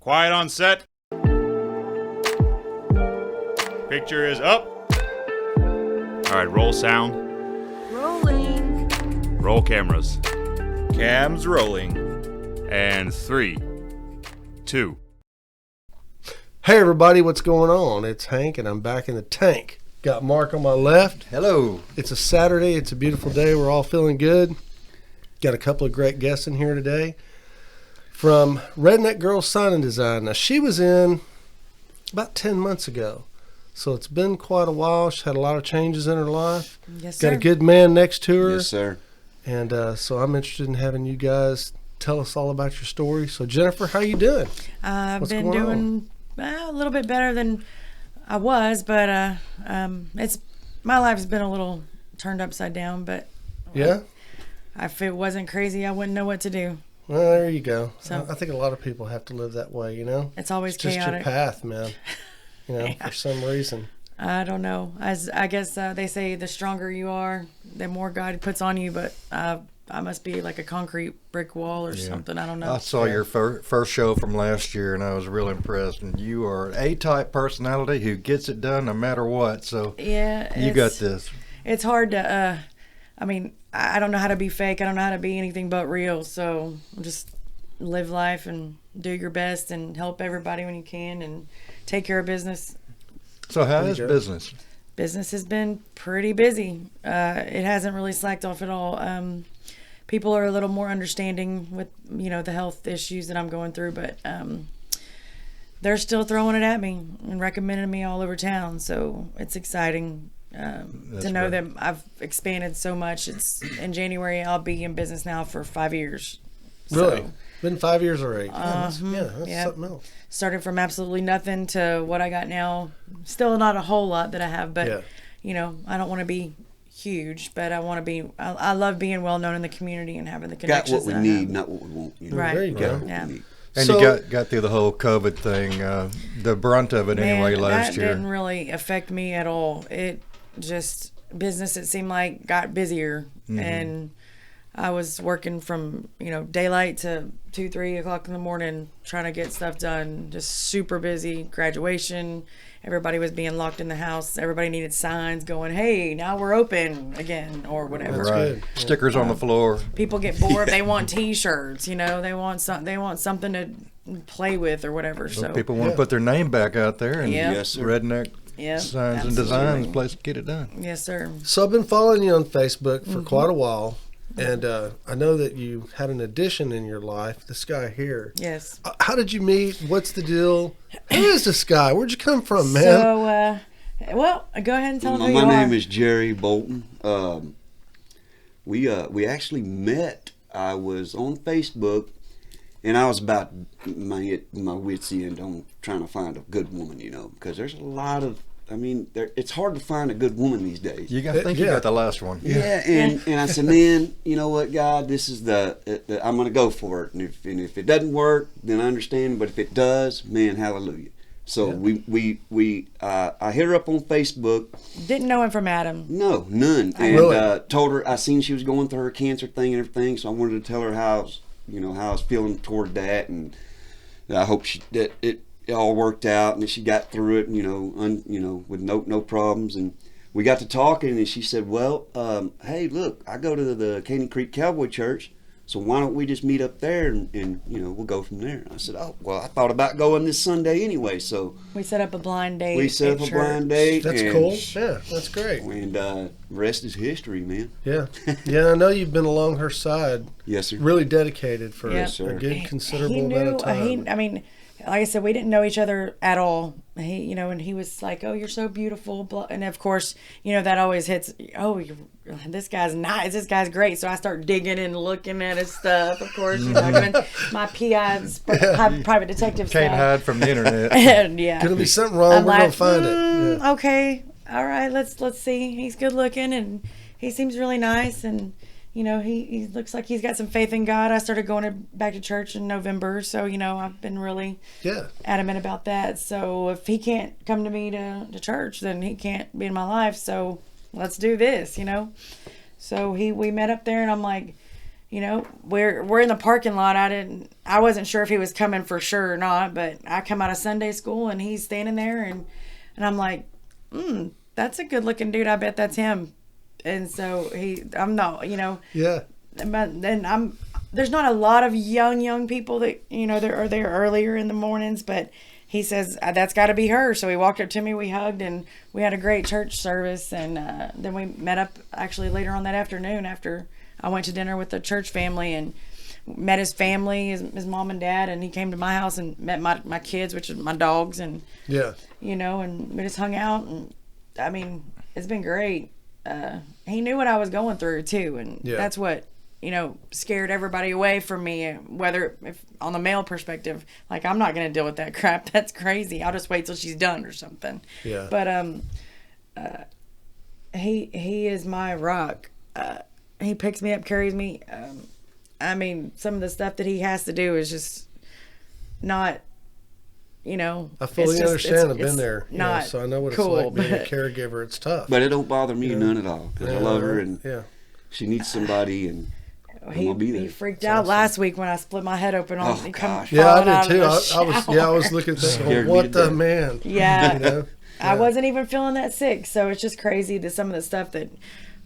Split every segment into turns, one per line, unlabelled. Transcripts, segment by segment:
Quiet on set. Picture is up. All right, roll sound.
Rolling.
Roll cameras.
Cam's rolling.
And 3, 2.
Hey everybody, what's going on? It's Hank and I'm back in the tank. Got Mark on my left.
Hello.
It's a Saturday. It's a beautiful day. We're all feeling good. Got a couple of great guests in here today. From Redneck Girl Sign and Design. Now she was in about 10 months ago. So it's been quite a while. She's had a lot of changes in her life.
Yes, sir.
Got a good man next to her.
Yes, sir.
And so I'm interested in having you guys tell us all about your story. So Jennifer, how you doing?
I've been doing a little bit better than I was, but it's my life's been a little turned upside down. But
Yeah?
if it wasn't crazy, I wouldn't know what to do.
Well, there you go.
So-
I think a lot of people have to live that way, you know?
It's always
It's just
chaotic.
your path, man. You know, for some reason.
I don't know. I guess they say the stronger you are, the more God puts on you. But I must be like a concrete brick wall or something. I don't know.
I saw your first show from last year, and I was real impressed. And you are an A-type personality who gets it done no matter what. So
Yeah,
you got this.
It's hard to. I mean, I don't know how to be fake. I don't know how to be anything but real. So just live life and do your best and help everybody when you can and take care of business.
So how
There
is
you go.
business?
Business has been pretty busy. It hasn't really slacked off at all. People are a little more understanding with, the health issues that I'm going through, but they're still throwing it at me and recommending me all over town. So it's exciting to know that I've expanded so much. It's in January. I'll be in business now for 5 years.
Really?
So,
Been 5 years already. That's
yeah.
something else.
started from absolutely nothing to what I got now. Still not a whole lot that I have, but I don't want to be huge, but I want to be. I love being well known in the community and having the
Got
connections.
what we
that I
need,
have.
not what we want. You know?
Right.
There you go.
Got what
Yeah.
we need.
And
So-
you got through the whole COVID thing, the brunt of it
Man,
anyway last
that
year.
didn't really affect me at all. It just business. It seemed like got busier, and I was working from daylight to 2-3 o'clock in the morning trying to get stuff done. Just super busy. Graduation. Everybody was being locked in the house. Everybody needed signs going, "Hey, now we're open again," or whatever.
That's
Right.
good.
Stickers on the floor.
People get bored. They want T-shirts. They want something to play with or whatever. So
People want
Yeah.
to put their name back out there, and
Yeah.
Yes, sir.
Redneck
yeah,
Signs and
absolutely.
Designs place to get it done.
Yes, sir.
So I've been following you on Facebook for quite a while. And I know that you had an addition in your life, this guy here.
Yes.
How did you meet? What's the deal? Who is this guy? Where'd you come from, man?
So, well, go ahead and tell them who
My
you
name
are.
is Jerry Bolton. We actually met. I was on Facebook, and I was about my wits end on trying to find a good woman, because there's a lot of. I mean, it's hard to find a good woman these days.
You got think you
Yeah.
got the last one.
Yeah, and I said, man, you know what, God, this is the I'm gonna go for it, and if it doesn't work, then I understand. But if it does, man, hallelujah. So I hit her up on Facebook.
Didn't know him from Adam.
No, none, and
Really?
told her I seen she was going through her cancer thing and everything. So I wanted to tell her how I was feeling toward that, and I hope that it all worked out and that she got through it, with no problems. And we got to talking, and she said, well, hey, look, I go to the Canyon Creek Cowboy Church, so why don't we just meet up there and we'll go from there. I said, oh, well, I thought about going this Sunday anyway, so
We set up a blind date.
we set
at
up a
church.
blind date.
That's
and,
cool. Yeah, that's great.
And rest is history, man.
Yeah. Yeah, I know you've been along her side,
Yes, sir.
really dedicated for
Yeah.
a
Yes, sir.
good considerable
He
amount
knew.
of time.
I mean, like I said, we didn't know each other at all. And he was like, "Oh, you're so beautiful," blah. And of course, that always hits. Oh, this guy's nice. This guy's great. So I start digging and looking at his stuff. Of course, my private detective
Can't
stuff.
hide from the internet.
And yeah,
Gonna be something wrong,
I'm
we're gonna
like,
find it. Yeah.
Okay, all right, let's see. He's good looking and he seems really nice, and he looks like he's got some faith in God. I started going back to church in November, so I've been really
Yeah.
adamant about that. So if he can't come to me to church, then he can't be in my life. So let's do this, So we met up there, and I'm like, you know, we're in the parking lot. I wasn't sure if he was coming for sure or not, but I come out of Sunday school and he's standing there and I'm like, that's a good looking dude. I bet that's him. And so I'm not, you know,
Yeah.
and there's not a lot of young people that, you know, are there earlier in the mornings, but he says, that's got to be her. So he walked up to me, we hugged, and we had a great church service. And then we met up actually later on that afternoon after I went to dinner with the church family and met his family, his mom and dad. And he came to my house and met my kids, which is my dogs. And,
Yeah.
you know, and we just hung out. And, I mean, it's been great. He knew what I was going through, too. And that's what, you know, scared everybody away from me, whether if on the male perspective, like, I'm not going to deal with that crap. That's crazy. I'll just wait till she's done or something.
Yeah.
But he is my rock. He picks me up, carries me. I mean, some of the stuff that he has to do is just not, you know.
I fully understand. I've been there, you know,
not
so I know what
cool,
it's like being a
but-
caregiver. It's tough.
But it don't bother me none at all because I love her and
Yeah.
she needs somebody and
He,
I'll be there.
he freaked out last week when I split my head open on
Oh,
he come
gosh.
Yeah,
falling
I
out
did too.
of the
I was looking at that.
Scared
Going,
me
what
to
the
death.
man?
Yeah.
You know?
I wasn't even feeling that sick, so it's just crazy that some of the stuff that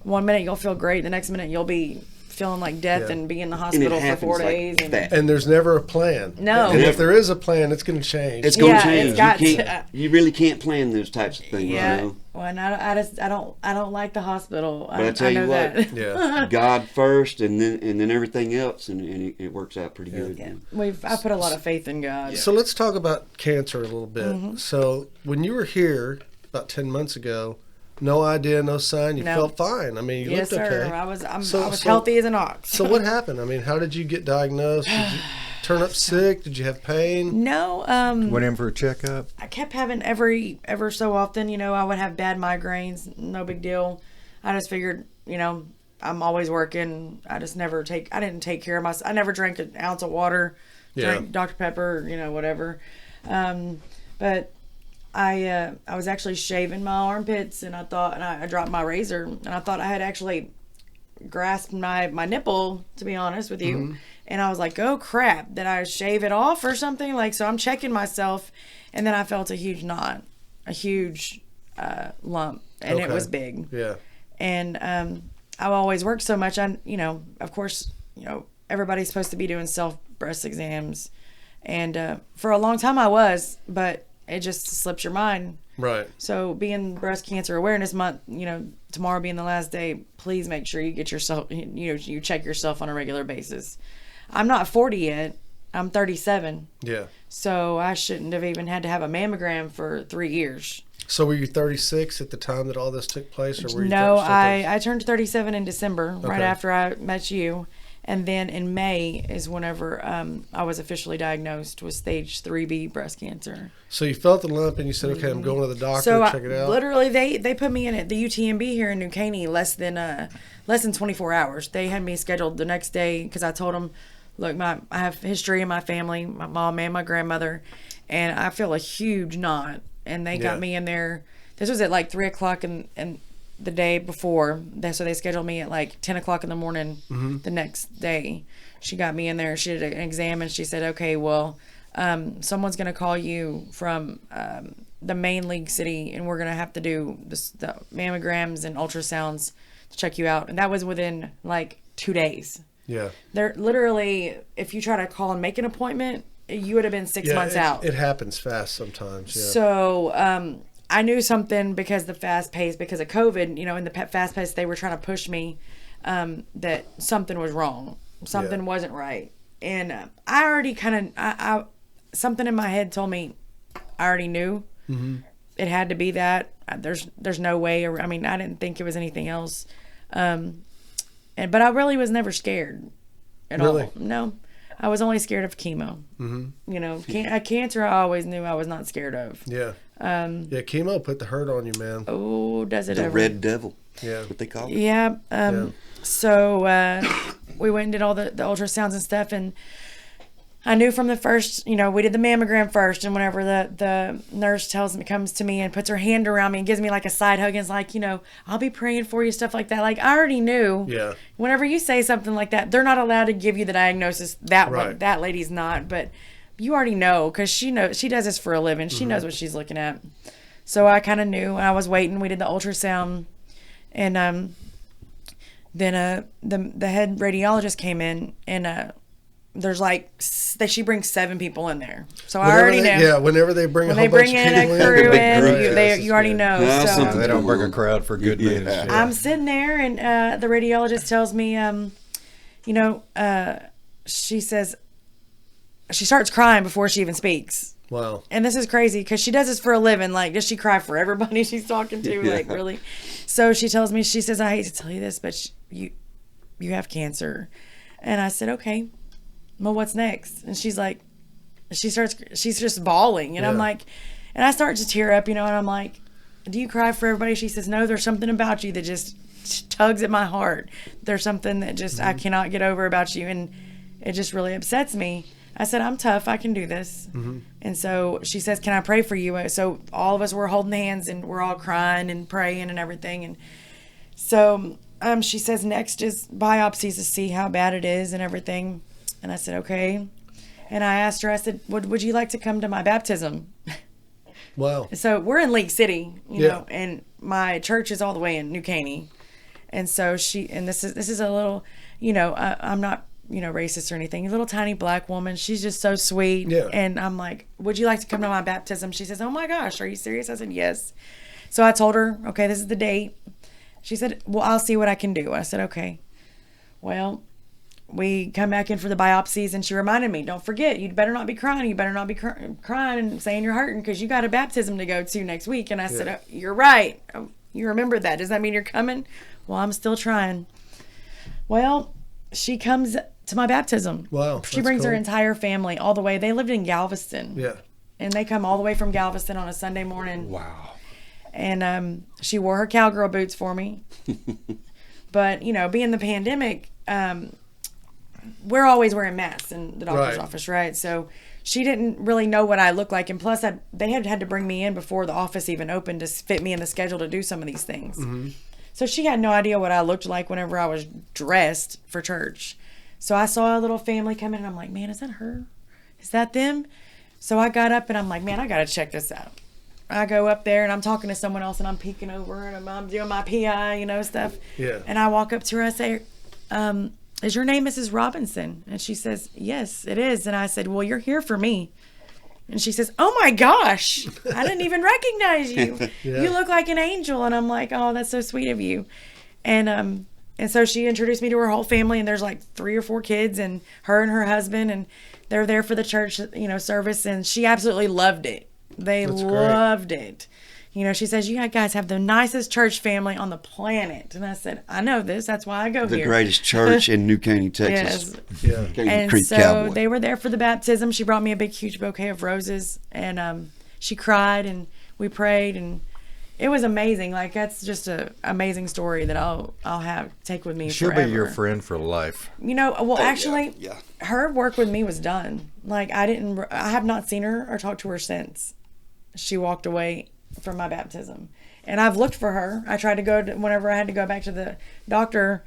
one minute you'll feel great, the next minute you'll be feeling like death
Yeah.
and be in the
And it
hospital for
happens
4
like
days. And
that.
And there's never a plan.
No.
And if there is a plan, it's going to change.
It's gonna
Yeah,
change.
it's got
You
to-
can't. You really can't plan those types of things.
yeah,
You know?
well, and I don't like the hospital.
But I tell
know
you what,
that.
Yeah.
God first, and then everything else, and it works out pretty good.
Yeah. I put a lot of faith in God.
So let's talk about cancer a little bit.
Mm-hmm.
So when you were here about 10 months ago, no idea, no sign, you
No.
felt fine. I mean, you
Yes,
looked
sir.
okay.
I was
So-
healthy as an ox.
So what happened? I mean, how did you get diagnosed? Did you turn up sick? Did you have pain?
No,
Went in for a checkup.
I kept having ever so often, you know, I would have bad migraines, no big deal. I just figured, you know, I'm always working. I didn't take care of myself. I never drank an ounce of water, drank Dr. Pepper, you know, whatever. But I was actually shaving my armpits and I dropped my razor and I thought I had actually grasped my nipple, to be honest with you.
Mm-hmm.
And I was like, oh crap, did I shave it off or something? Like, so I'm checking myself and then I felt a huge knot, a huge lump, and it
Okay.
was big.
Yeah.
And I've always worked so much. You know, of course, you know, everybody's supposed to be doing self breast exams. And for a long time I was, but it just slips your mind.
Right.
So being Breast Cancer Awareness Month, you know, tomorrow being the last day, please make sure you get yourself, you know, you check yourself on a regular basis. I'm not 40 yet. I'm 37.
Yeah.
So I shouldn't have even had to have a mammogram for 3 years.
So were you 36 at the time that all this took place, or were you?
No,
37?
I turned 37 in December, right
Okay.
after I met you. And then in May is whenever I was officially diagnosed with stage 3B breast cancer.
So you felt the lump, and you said, "Okay, I'm going to the doctor
So
to check it out."
literally, they put me in at the UTMB here in New Caney less than 24 hours. They had me scheduled the next day because I told them, look, I have history in my family, my mom and my grandmother, and I feel a huge knot. And they got
Yeah.
me in there. This was at like 3 o'clock and the day before. So they scheduled me at like 10 o'clock in the morning the next day. She got me in there. She did an exam and she said, okay, well, someone's going to call you from the main league city and we're going to have to do the mammograms and ultrasounds to check you out. And that was within like 2 days.
Yeah.
They're literally, if you try to call and make an appointment, you would have been 6 months out.
It happens fast sometimes. Yeah.
So I knew something because the fast pace, because of COVID, you know, in the fast pace, they were trying to push me that something was wrong. Something wasn't right. And I already kind of, something in my head told me I already knew it had to be that. There's no way. I mean, I didn't think it was anything else. But I really was never scared at
Really?
all. No. I was only scared of chemo. Mm-hmm. You know, cancer I always knew I was not scared of.
Yeah. Yeah. Chemo put the hurt on you, man.
Oh, does it
The
ever?
red devil.
Yeah.
That's what they call it.
Yeah.
Yeah.
So we went and did all the ultrasounds and stuff, and I knew from the first, we did the mammogram first, and whenever the nurse comes to me and puts her hand around me and gives me like a side hug and is like, I'll be praying for you, stuff like that. Like, I already knew.
Yeah.
Whenever you say something like that, they're not allowed to give you the diagnosis.
Right.
That lady's not, but you already know, because she knows, she does this for a living. She knows what she's looking at. So I kind of knew, and I was waiting. We did the ultrasound, and then the head radiologist came in, and there's she brings 7 people in there. So I already know.
Yeah, whenever they bring
When
a
they
whole
bring
bunch
in
of
a
people
crew
in,
in, you already know.
Yeah,
So
something-
They don't bring a crowd for good news.
Yeah.
I'm sitting there, and the radiologist tells me, she says, she starts crying before she even speaks.
Wow.
And this is crazy because she does this for a living. Like, does she cry for everybody she's talking to?
Yeah.
Like, really? So she tells me, she says, I hate to tell you this, but you have cancer. And I said, okay, well, what's next? And she's like, she's just bawling. And I'm
Yeah.
like, and I start to tear up, and I'm like, do you cry for everybody? She says, no, there's something about you that just tugs at my heart. There's something that just, I cannot get over about you. And it just really upsets me. I said, I'm tough. I can do this. And so she says, can I pray for you? So all of us were holding hands, and we're all crying and praying and everything. And so she says, next is biopsies to see how bad it is and everything. And I said, okay. And I asked her, I said, would you like to come to my baptism?
Wow.
So we're in League City, you
Yeah.
know, and my church is all the way in New Caney. And so this is a little, I'm not, racist or anything. A little tiny black woman. She's just so sweet.
Yeah.
And I'm like, would you like to come to my baptism? She says, oh my gosh, are you serious? I said, yes. So I told her, okay, this is the date. She said, well, I'll see what I can do. I said, okay. Well, we come back in for the biopsies, and she reminded me, don't forget, you better not be crying. You better not be crying and saying you're hurting, because you got a baptism to go to next week. And I said, oh, you're right. Oh, you remember that. Does that mean you're coming? Well, I'm still trying. Well, she comes to my baptism.
Wow,
She
that's
brings her
cool.
entire family all the way. They lived in Galveston.
Yeah.
And they come all the way from Galveston on a Sunday morning.
Wow.
And she wore her cowgirl boots for me. But, being the pandemic, we're always wearing masks in the doctor's
Right.
office, right? So she didn't really know what I looked like. And plus, they had to bring me in before the office even opened to fit me in the schedule to do some of these things.
Mm-hmm.
So she had no idea what I looked like whenever I was dressed for church. So I saw a little family come in, and I'm like, man, is that her? Is that them? So I got up, and I'm like, man, I got to check this out. I go up there, and I'm talking to someone else, and I'm peeking over, and I'm doing my PI, stuff.
Yeah.
And I walk up to her, I say, is your name Mrs. Robinson? And she says, yes, it is. And I said, well, you're here for me. And she says, oh my gosh, I didn't even recognize you.
Yeah.
You look like an angel. And I'm like, oh, that's so sweet of you. And so she introduced me to her whole family, and there's like 3 or 4 kids, and her great. And they're there for the church, service. And she absolutely loved it. They
That's great.
loved it. She says, you guys have the nicest church family on the planet. And I said, I know this. That's why I go
The
here.
greatest church in New Caney, Texas.
Yes.
Yeah.
Caney
And
Creek
so
Cowboy.
they were there for the baptism. She brought me a big, huge bouquet of roses, and she cried, and we prayed, and it was amazing. Like, that's just a amazing story that I'll take with me
She'll
forever.
be your friend for life.
Actually,
yeah.
her work with me was done. Like, I have not seen her or talked to her since she walked away from my baptism. And I've looked for her. I tried to go whenever I had to go back to the doctor,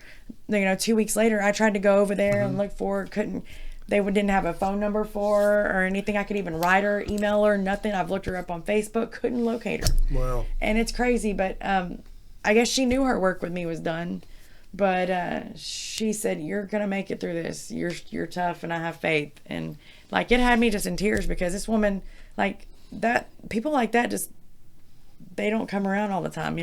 2 weeks later, I tried to go over there and look for her. Didn't have a phone number for her or anything. I could even write her, email her, nothing. I've looked her up on Facebook, couldn't locate her.
Wow.
And it's crazy, but I guess she knew her work with me was done. But she said, you're going to make it through this. You're tough, and I have faith. And like, it had me just in tears, because this woman, like that, people like that just, they don't come around all the time,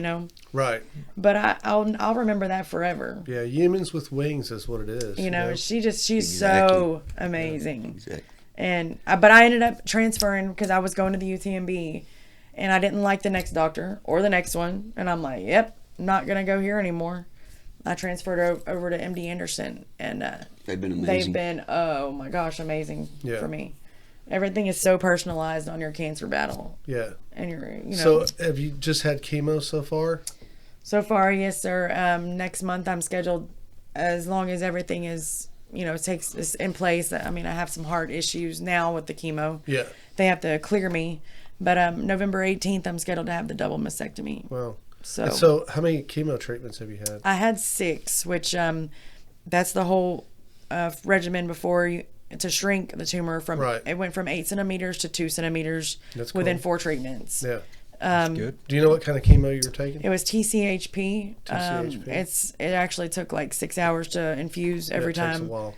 Right.
But I'll remember that forever.
Yeah. Humans with wings is what it is.
She's
Exactly.
so amazing.
Exactly.
And but I ended up transferring because I was going to the UTMB, and I didn't like the next doctor or the next one, and I'm like, yep, I'm not gonna go here anymore. I transferred over to MD Anderson, and
They've been amazing.
they've been, oh my gosh, amazing for me. Everything is so personalized on your cancer battle,
Yeah.
and you're
So have you just had chemo so far?
So far, yes, sir. Next month I'm scheduled, as long as everything is takes is in place. I mean, I have some heart issues now with the chemo.
Yeah.
They have to clear me. But November 18th, I'm scheduled to have the double mastectomy.
Wow.
So,
And so how many chemo treatments have you had?
I had 6, which that's the whole regimen before you to shrink the tumor from.
Right.
It went from 8 centimeters to 2 centimeters
That's
within
cool.
4 treatments.
Yeah.
That's good.
Do you know what kind of chemo you were taking?
It was TCHP.
TCHP.
It actually took like 6 hours to infuse every
It takes a
time.
while.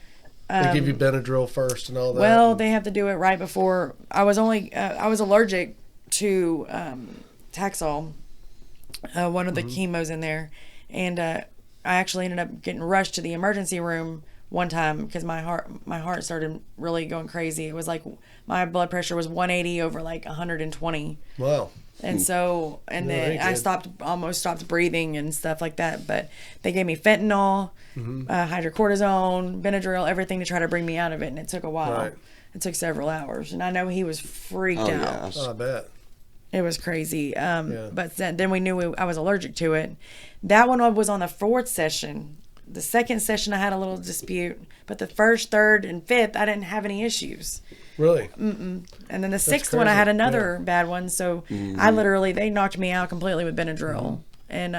They give you Benadryl first and all that.
Well, they have to do it right before. I was allergic to Taxol, one of the chemos in there, and I actually ended up getting rushed to the emergency room one time because my heart started really going crazy. It was like my blood pressure was 180 over like 120.
Wow.
And so, and
No,
then
they
I
did.
almost stopped breathing and stuff like that. But they gave me fentanyl,
Mm-hmm.
hydrocortisone, Benadryl, everything to try to bring me out of it. And it took a while.
Right.
It took several hours. And I know he was freaked
Oh,
out.
yeah.
Oh, I bet.
It was crazy.
Yeah.
But then we knew I was allergic to it. That one was on the 4th session. The 2nd session, I had a little dispute. But the 1st, 3rd, and 5th, I didn't have any issues.
Really?
And then the 6th one, I
crazy.
had another bad one. So I literally, they knocked me out completely with Benadryl. And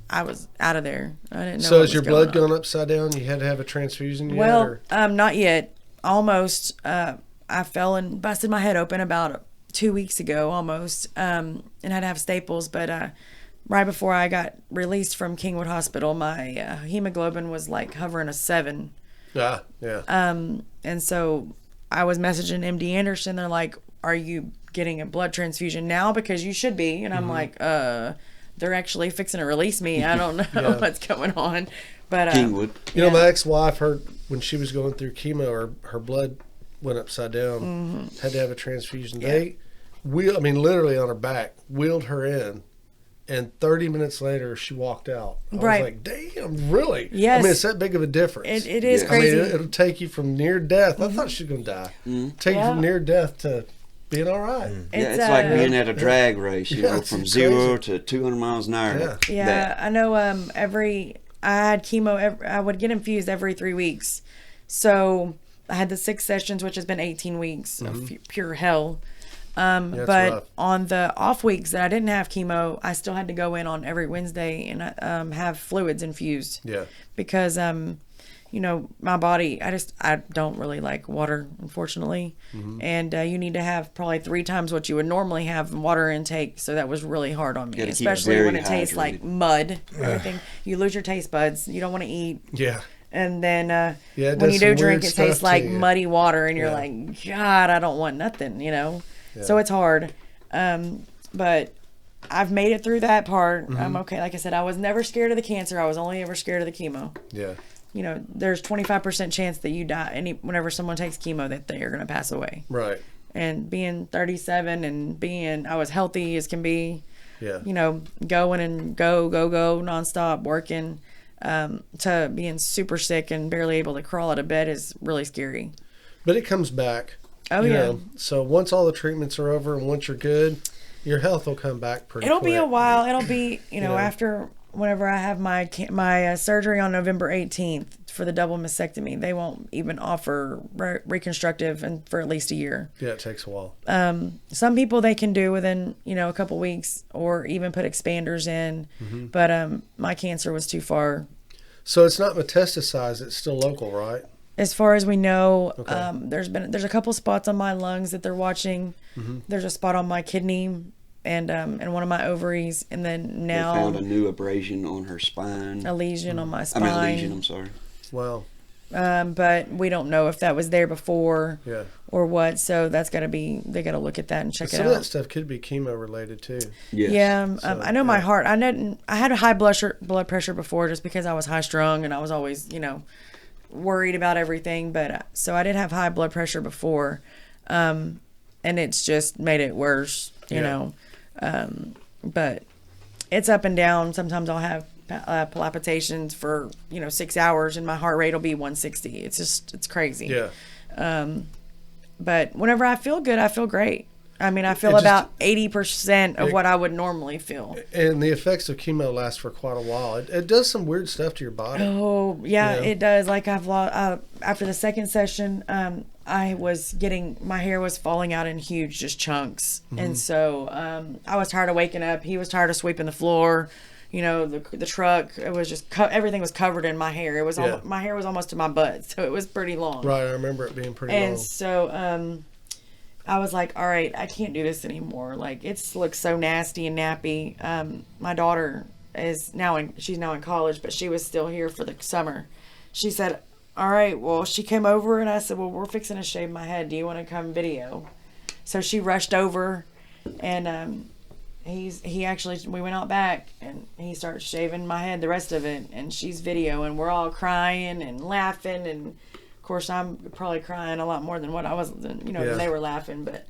I was out of there. I didn't know
So
what
has
was
your blood
going on.
gone upside down? You had to have a transfusion yet?
Well,
or?
not yet. Almost. I fell and busted my head open about 2 weeks ago, almost, and had to have staples. But right before I got released from Kingwood Hospital, my hemoglobin was like hovering a 7.
Yeah.
And so I was messaging MD Anderson. They're like, "Are you getting a blood transfusion now? Because you should be." And I'm like, they're actually fixing to release me. I don't know
Yeah.
what's going on." But
Kingwood.
You know, my ex-wife, when she was going through chemo, her blood went upside down.
Mm-hmm.
Had to have a transfusion. They literally on her back, wheeled her in, and 30 minutes later she walked out. I
Right.
was like, damn, really?
Yes.
I mean, it's that big of a difference.
it is
Yeah.
crazy.
I mean, it'll take you from near death. I thought she was going to die. Take you
Yeah.
from near death to being all right.
Yeah, it's like being at a
Yeah.
drag race, you
Yeah,
know,
it's
from
crazy.
0 to 200 miles an hour.
Yeah.
Yeah,
That.
I know. I had chemo. I would get infused every 3 weeks, so I had the 6 sessions, which has been 18 weeks of pure hell.
it's
But
rough.
on the off weeks that I didn't have chemo, I still had to go in on every Wednesday and have fluids infused.
Yeah.
Because my body, I don't really like water, unfortunately, and you need to have probably 3 times what you would normally have in water intake. So that was really hard on me,
Gotta keep
especially
very
when it tastes like
hydrated.
mud. Everything you lose your taste buds. You don't want to eat,
Yeah.
and then
Yeah, it
when
does
you
some
do drink,
weird
it tastes
stuff to
like
you.
muddy water, and you're
Yeah.
like, God, I don't want nothing. So it's hard. But I've made it through that part. I'm okay. Like I said, I was never scared of the cancer. I was only ever scared of the chemo.
Yeah.
There's 25% chance that you die whenever someone takes chemo that they are going to pass away.
Right.
And being 37 and I was healthy as can be,
Yeah.
going and go nonstop working, to being super sick and barely able to crawl out of bed is really scary.
But it comes back.
Oh,
you
yeah.
know. So once all the treatments are over and once you're good, your health will come back pretty
It'll
quick.
be a while. It'll be,
know.
after whenever I have my surgery on November 18th for the double mastectomy, they won't even offer reconstructive and for at least a year.
Yeah, it takes a while.
Some people they can do within, a couple weeks or even put expanders in.
Mm-hmm.
But my cancer was too far.
So it's not metastasized, it's still local, right?
As far as we know,
Okay.
there's a couple spots on my lungs that they're watching.
Mm-hmm.
There's a spot on my kidney and one of my ovaries, and then
They
now
found a new abrasion on her spine.
a lesion on my
I
spine.
mean, a lesion, I'm sorry.
Well,
But we don't know if that was there before
yeah.
or what. So they got to look at that and check
Some
it
of that
out.
stuff could be chemo related too.
Yes.
Yeah,
So,
I know my
yeah.
heart. I had a high blood pressure before just because I was high strung and I was always, worried about everything. But so I did have high blood pressure before, and it's just made it worse, you
Yeah.
know. But it's up and down. Sometimes I'll have palpitations for 6 hours and my heart rate will be 160. It's crazy.
Yeah.
But whenever I feel good, I feel great. I mean, I feel
It just-
about 80% of what I would normally feel.
And the effects of chemo last for quite a while. It does some weird stuff to your body.
Oh, yeah,
Yeah.
it does. Like I've lost, after the second session, I was my hair was falling out in huge just chunks. And so I was tired of waking up. He was tired of sweeping the floor. You know, the truck, it was just, everything was covered in my hair. It was, my hair was almost to my butt. So it was pretty long.
Right, I remember it being pretty
And
long.
so I was like, all right, I can't do this anymore. Like, it looks so nasty and nappy. My daughter she's now in college, but she was still here for the summer. She said, all right, well, she came over and I said, well, we're fixing to shave my head. Do you want to come video? So she rushed over and we went out back and he started shaving my head, the rest of it. And she's videoing. We're all crying and laughing. And of course, I'm probably crying a lot more than what I was, than they were laughing. But,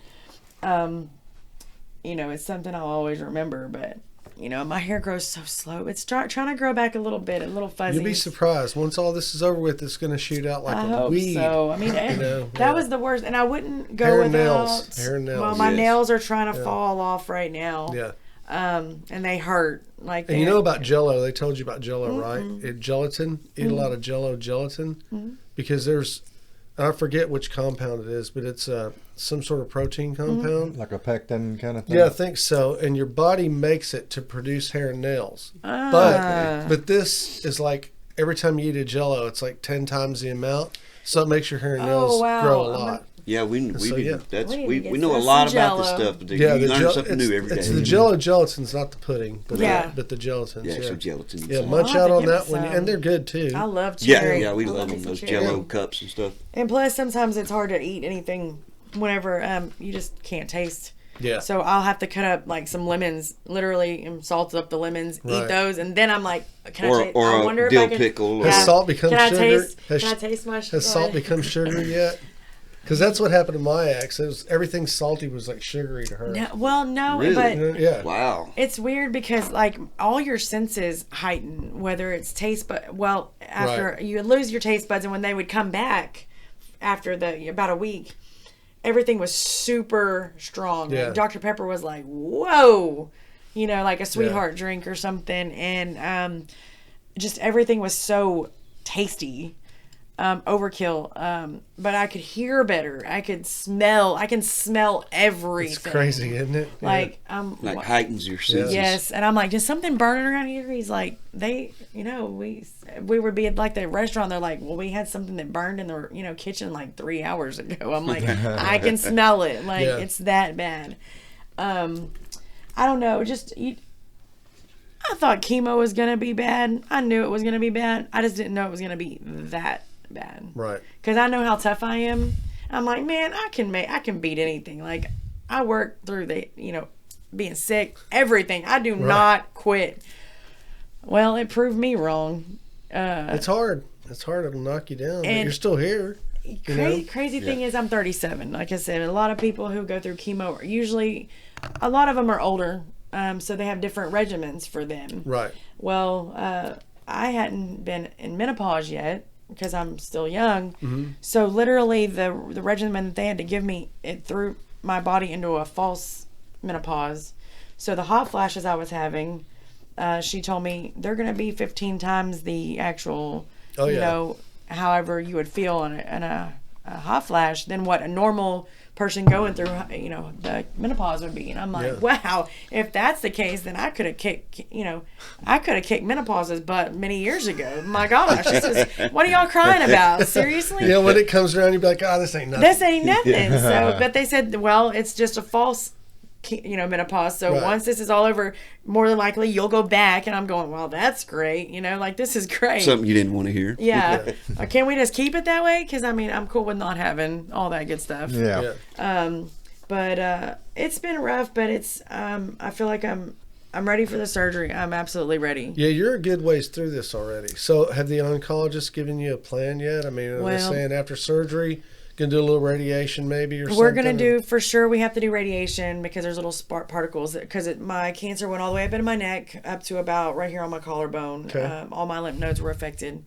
it's something I'll always remember. But, my hair grows so slow. It's trying to grow back a little bit, a little fuzzy.
You'll be surprised. Once all this is over with, it's going to shoot out like
I
a
hope
weed.
so. I mean, that was the worst. And I wouldn't go
Hair and
without.
nails. Hair and nails.
Well, my
Yes.
nails are trying to fall off right now.
Yeah.
And they hurt. Like,
And you know about Jell-O? They told you about Jell-O, right? Gelatin. Eat a lot of Jell-O gelatin because I forget which compound it is, but it's some sort of protein compound.
Like a pectin kind of thing.
Yeah, I think so. And your body makes it to produce hair and nails. But this is like every time you eat a Jell-O, it's like 10 times the amount. So it makes your hair and nails grow a lot.
Yeah, we
yeah.
we know a lot about this stuff. But you learn something new every day.
It's the Jell-O gelatin's not the pudding, but
Yeah.
the gelatin.
Yeah, so gelatin.
Yeah,
So-
munch
I'll have
out
to
on
give
that
it
one,
some.
and they're good too.
I love cherry.
Yeah, we
I
love them.
some
Those
cherry.
Jello cups and stuff.
And plus, sometimes it's hard to eat anything whenever you just can't taste.
Yeah.
So I'll have to cut up like some lemons, literally, and salt up the lemons,
Right.
eat those, and then I'm like, can
Or-
I taste?
or
I
a
wonder
dill
if I can,
pickle or-
Has salt become
can I
sugar?
Taste,
Has-
can I taste my?
Has salt become sugary yet? Because that's what happened to my ex. It was everything salty was like sugary to her.
No,
Really?
but
Yeah.
Wow.
it's weird because like all your senses heighten, whether it's taste, but after you lose your taste buds, and when they would come back after about a week, everything was super strong.
Yeah.
Like Dr. Pepper was like, whoa, like a sweetheart drink or something, and just everything was so tasty. Overkill, but I could hear better. I can smell everything.
It's crazy, isn't it? Yeah.
Like
Heightens your senses.
yes, and I'm like, there's something burning around here. He's like, we would be at like the restaurant. They're like, well, we had something that burned in the kitchen like 3 hours ago. I'm like, I can smell it. Like it's that bad. I don't know. I thought chemo was gonna be bad. I knew it was gonna be bad. I just didn't know it was gonna be that bad.
Right.
Because I know how tough I am. I'm like, man, I can beat anything. Like, I work through being sick, everything. I do not quit. Well, it proved me wrong.
It's hard. It's hard. It'll knock you down, but
And-
you're still here.
Crazy thing is, I'm 37. Like I said, a lot of people who go through chemo are usually, a lot of them are older, so they have different regimens for them.
Right.
Well, I hadn't been in menopause yet because I'm still young.
Mm-hmm.
So literally the regimen that they had to give me, it threw my body into a false menopause. So the hot flashes I was having, she told me they're going to be 15 times the actual, however you would feel in a hot flash than what a normal person going through, the menopause would be. And I'm like, wow, if that's the case, then I could have kicked menopause's butt many years ago. My gosh, what are y'all crying about? Seriously?
Yeah, when it comes around, you'd be like, this ain't nothing.
This ain't nothing. So, but they said, well, it's just a false, menopause. So once this is all over, more than likely you'll go back. And I'm going, well, that's great. This is great.
Something you didn't want to hear.
Yeah. Can we just keep it that way? Because I'm cool with not having all that good stuff.
Yeah.
But it's been rough. But it's I feel like I'm ready for the surgery. I'm absolutely ready.
Yeah, you're a good ways through this already. So have the oncologists given you a plan yet? I mean, are they saying after surgery, gonna do a little radiation maybe or something?
We're gonna do, for sure, we have to do radiation because there's little spark particles. Because my cancer went all the way up into my neck, up to about right here on my collarbone.
Okay.
All my lymph nodes were affected.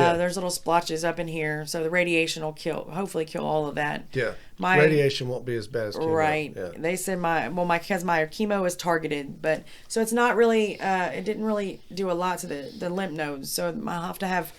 Yeah.
There's little splotches up in here, so the radiation will hopefully kill all of that.
Yeah.
My
Radiation won't be as bad as chemo.
Right.
Yeah.
They said because my chemo is targeted, but so it's not really, it didn't really do a lot to the lymph nodes. So I'll have to have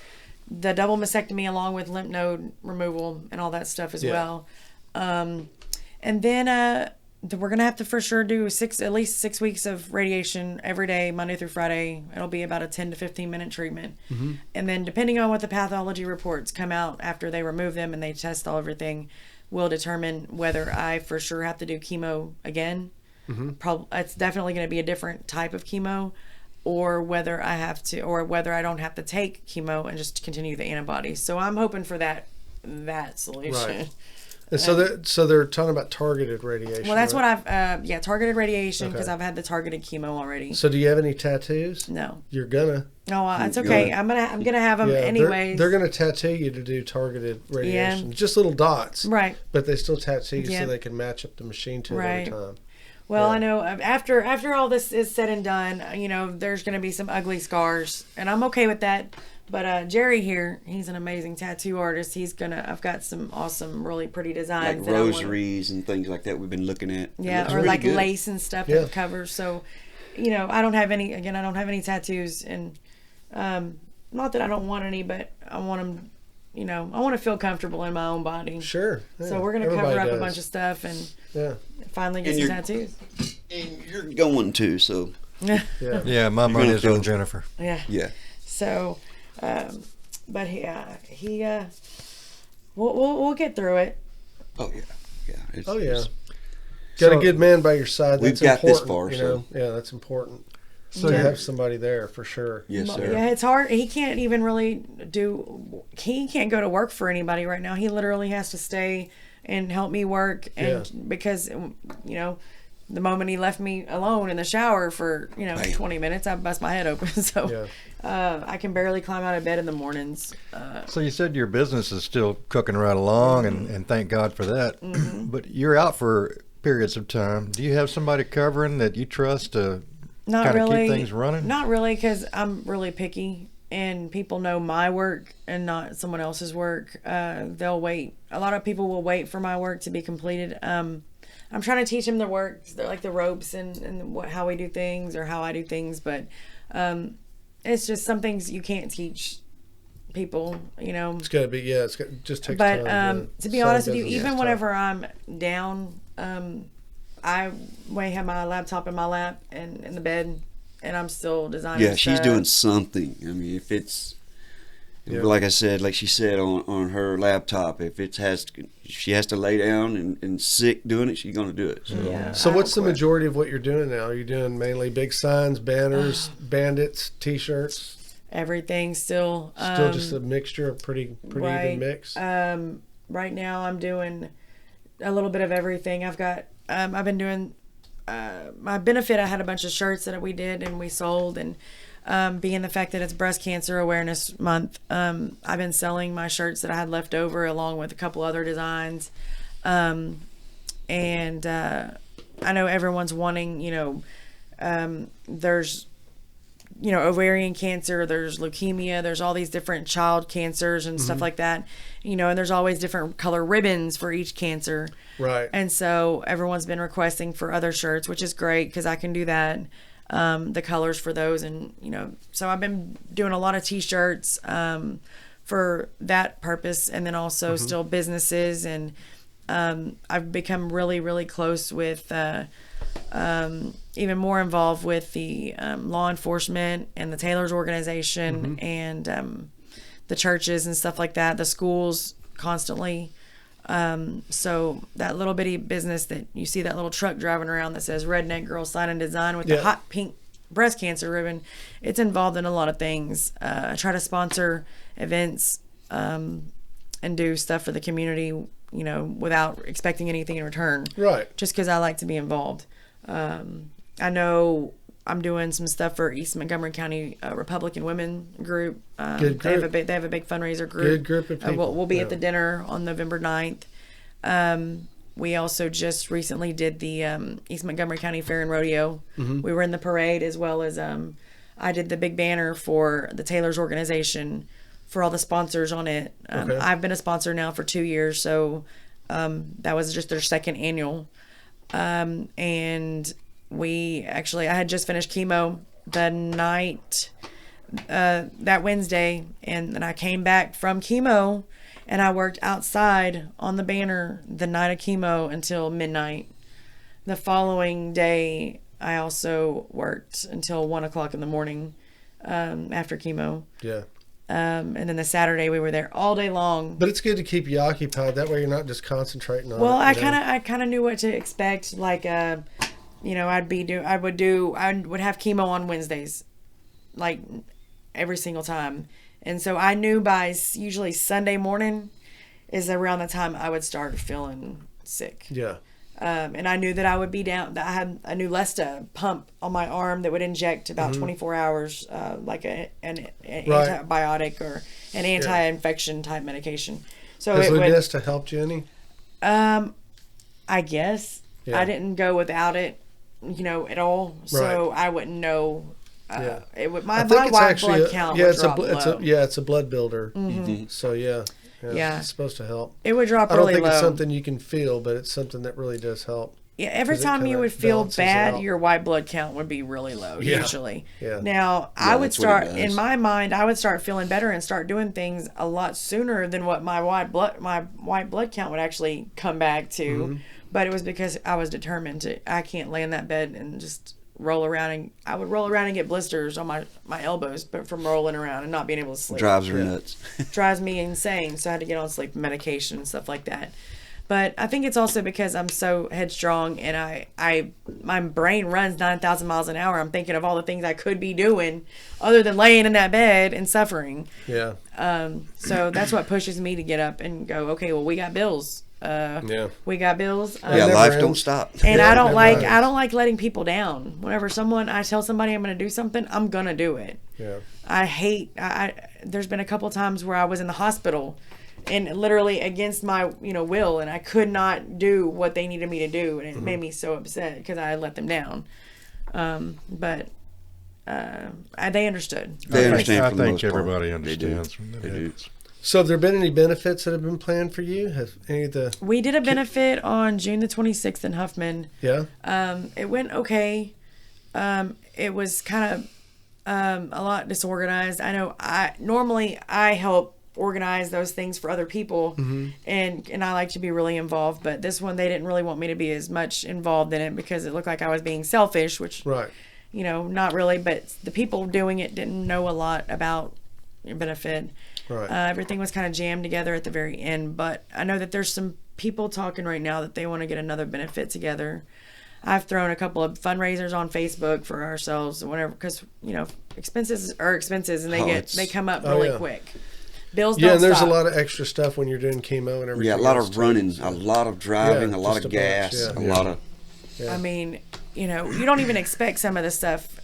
the double mastectomy along with lymph node removal and all that stuff as
Yeah.
well. And then we're going to have to for sure do at least 6 weeks of radiation every day, Monday through Friday. It'll be about a 10 to 15 minute treatment.
Mm-hmm.
And then depending on what the pathology reports come out after they remove them and they test everything, will determine whether I for sure have to do chemo again.
Mm-hmm.
It's definitely going to be a different type of chemo, or whether I don't have to take chemo and just continue the antibodies. So I'm hoping for that solution.
Right. And so they're talking about targeted radiation.
Well, that's
right?
what I've targeted radiation because
Okay.
I've had the targeted chemo already.
So do you have any tattoos?
No,
You're gonna.
it's okay.
Good.
I'm gonna have them
Yeah,
anyways.
They're gonna tattoo you to do targeted radiation. Just little dots.
Right.
But they still tattoo you
Yeah.
so they can match up the machine to it
Right.
every time.
Well,
Yeah.
I know after all this is said and done, there's going to be some ugly scars, and I'm okay with that. But Jerry here, he's an amazing tattoo artist. I've got some awesome, really pretty
Like
designs. that I wanna-
rosaries and things like that we've been looking at. It
Yeah,
looks
or
really
like
good.
lace and stuff
Yeah.
that covers. So, I don't have any. Again, I don't have any tattoos, and not that I don't want any, but I want them. I want to feel comfortable in my own body.
Sure. Yeah.
So we're gonna
Everybody
cover up
does.
a bunch of stuff and
Yeah.
finally get
And
some
you're-
tattoos.
And you're going to, so
Yeah.
Yeah.
Yeah, my
gonna
money's
feel-
on Jennifer.
Yeah.
yeah.
So, but we'll get through it.
Oh yeah, yeah. It's,
Oh yeah.
it's-
Got
So-
a good man by your side.
We've
That's
got this
important,
far,
you know? Yeah, that's important.
So
to
you're-
have somebody there for sure.
yes, sir.
Yeah, it's hard. He can't even really he can't go to work for anybody right now. He literally has to stay and help me work. And because, the moment he left me alone in the shower for,
Bam.
20 minutes, I bust my head open. So I can barely climb out of bed in the mornings.
So you said your business is still cooking right along, and thank God for that. But you're out for periods of time. Do you have somebody covering that you trust to
Not
kind of
really.
keep things running?
Not really, because I'm really picky, and people know my work and not someone else's work. They'll wait. A lot of people will wait for my work to be completed. I'm trying to teach them the work, like the ropes and how we do things or how I do things, but it's just some things you can't teach people,
It's got to be, it's got just takes
But
time.
to be
start
honest with you,
business.
even
It's
whenever I'm down, I may have my laptop in my lap and in the bed, and I'm still designing.
Yeah, she's
stuff.
doing something. I mean, if it's like I said, like she said on her laptop, if she has to lay down and sick doing it, she's gonna do it. So
Yeah.
So
I
what's the
don't quit.
majority of what you're doing now? Are you doing mainly big signs, banners, bandits, T-shirts?
Everything still.
Still just a mixture, a pretty
right.
even mix.
Right now, I'm doing a little bit of everything. I've got. I've been doing. My benefit. I had a bunch of shirts that we did and we sold, and being the fact that it's Breast Cancer Awareness Month, I've been selling my shirts that I had left over along with a couple other designs, and I know everyone's wanting. There's ovarian cancer, there's leukemia, there's all these different child cancers and stuff like that, and there's always different color ribbons for each cancer.
Right.
And so everyone's been requesting for other shirts, which is great because I can do that, the colors for those. And, so I've been doing a lot of T-shirts for that purpose, and then also still businesses. And I've become really, really close with even more involved with the law enforcement and the Taylor's organization and the churches and stuff like that, the schools constantly. So that little bitty business that you see, that little truck driving around that says Redneck Girl Sign and Design with the hot pink breast cancer ribbon, it's involved in a lot of things. I try to sponsor events and do stuff for the community, without expecting anything in return.
Right.
Just because I like to be involved. I know I'm doing some stuff for East Montgomery County Republican Women Group.
Good group.
They have a big fundraiser group.
Good group of people.
We'll be
Yeah.
at the dinner on November 9th. We also just recently did the East Montgomery County Fair and Rodeo. We were in the parade, as well as I did the big banner for the Taylor's organization for all the sponsors on it.
Okay.
I've been a sponsor now for 2 years, so that was just their second annual. And I had just finished chemo the night, that Wednesday, and then I came back from chemo and I worked outside on the banner the night of chemo until midnight. The following day, I also worked until 1:00 in the morning after chemo.
Yeah.
And then the Saturday we were there all day long.
But it's good to keep you occupied. That way you're not just concentrating on
Well,
it.
I kind of knew what to expect. Like, I would have chemo on Wednesdays, like every single time. And so I knew by usually Sunday morning is around the time I would start feeling sick.
Yeah.
And I knew that I would be down. That I had a new Lesta pump on my arm that would inject about 24 hours, like an antibiotic or an anti-infection type medication. So
Has
it would.
Lunesta helped you any?
I guess
Yeah.
I didn't go without it, at all. So I wouldn't know. It would my white blood count would drop low.
It's a blood builder.
Mm-hmm.
So yeah,
Yeah.
it's supposed to help.
It would drop
I don't
really
think
low.
it's something you can feel, but it's something that really does help.
Yeah, every
'Cause it
time you
kinda
would feel
balances it
bad,
out.
your white blood count would be really low,
Yeah.
usually.
Yeah.
Now,
Yeah,
I would
that's what it
start,
does.
in my mind, I would start feeling better and start doing things a lot sooner than what my white blood count would actually come back to.
Mm-hmm.
But it was because I was determined I can't lay in that bed and just roll around. And I would roll around and get blisters on my elbows, but from rolling around and not being able to sleep.
Drives her nuts.
Drives me insane. So I had to get on sleep medication and stuff like that. But I think it's also because I'm so headstrong and my brain runs 9,000 miles an hour. I'm thinking of all the things I could be doing other than laying in that bed and suffering.
Yeah.
So that's what pushes me to get up and go, okay, well, we got bills. We got bills.
Yeah,
never
life
ends.
don't stop.
And
Yeah,
I don't
never
like
ends.
I don't like letting people down. Whenever I tell somebody I'm going to do something, I'm going to do it.
Yeah.
I hate. There's been a couple times where I was in the hospital, and literally against my will, and I could not do what they needed me to do, and it made me so upset because I had let them down. But they understood.
They understand
I
for the
think
most part.
everybody
They do.
understands.
They do.
So have there been any benefits that have been planned for you? Have any of the
We did a benefit on June the 26th in Huffman.
yeah?
It went okay. It was kind of a lot disorganized. I know normally I help organize those things for other people, and I like to be really involved, but this one they didn't really want me to be as much involved in it because it looked like I was being selfish, which
Right.
not really, but the people doing it didn't know a lot about your benefit.
Right.
Everything was kind of jammed together at the very end, but I know that there's some people talking right now that they want to get another benefit together. I've thrown a couple of fundraisers on Facebook for ourselves, whatever, because expenses are expenses, and they come up really
yeah.
quick. Bills
Yeah,
don't
and there's
stop.
a lot of extra stuff when you're doing chemo and everything.
Yeah, a lot
else,
of
too.
running, a lot of driving,
Yeah,
a lot
just
of
a bunch,
gas,
yeah.
a lot of.
I mean, you don't even expect some of the stuff,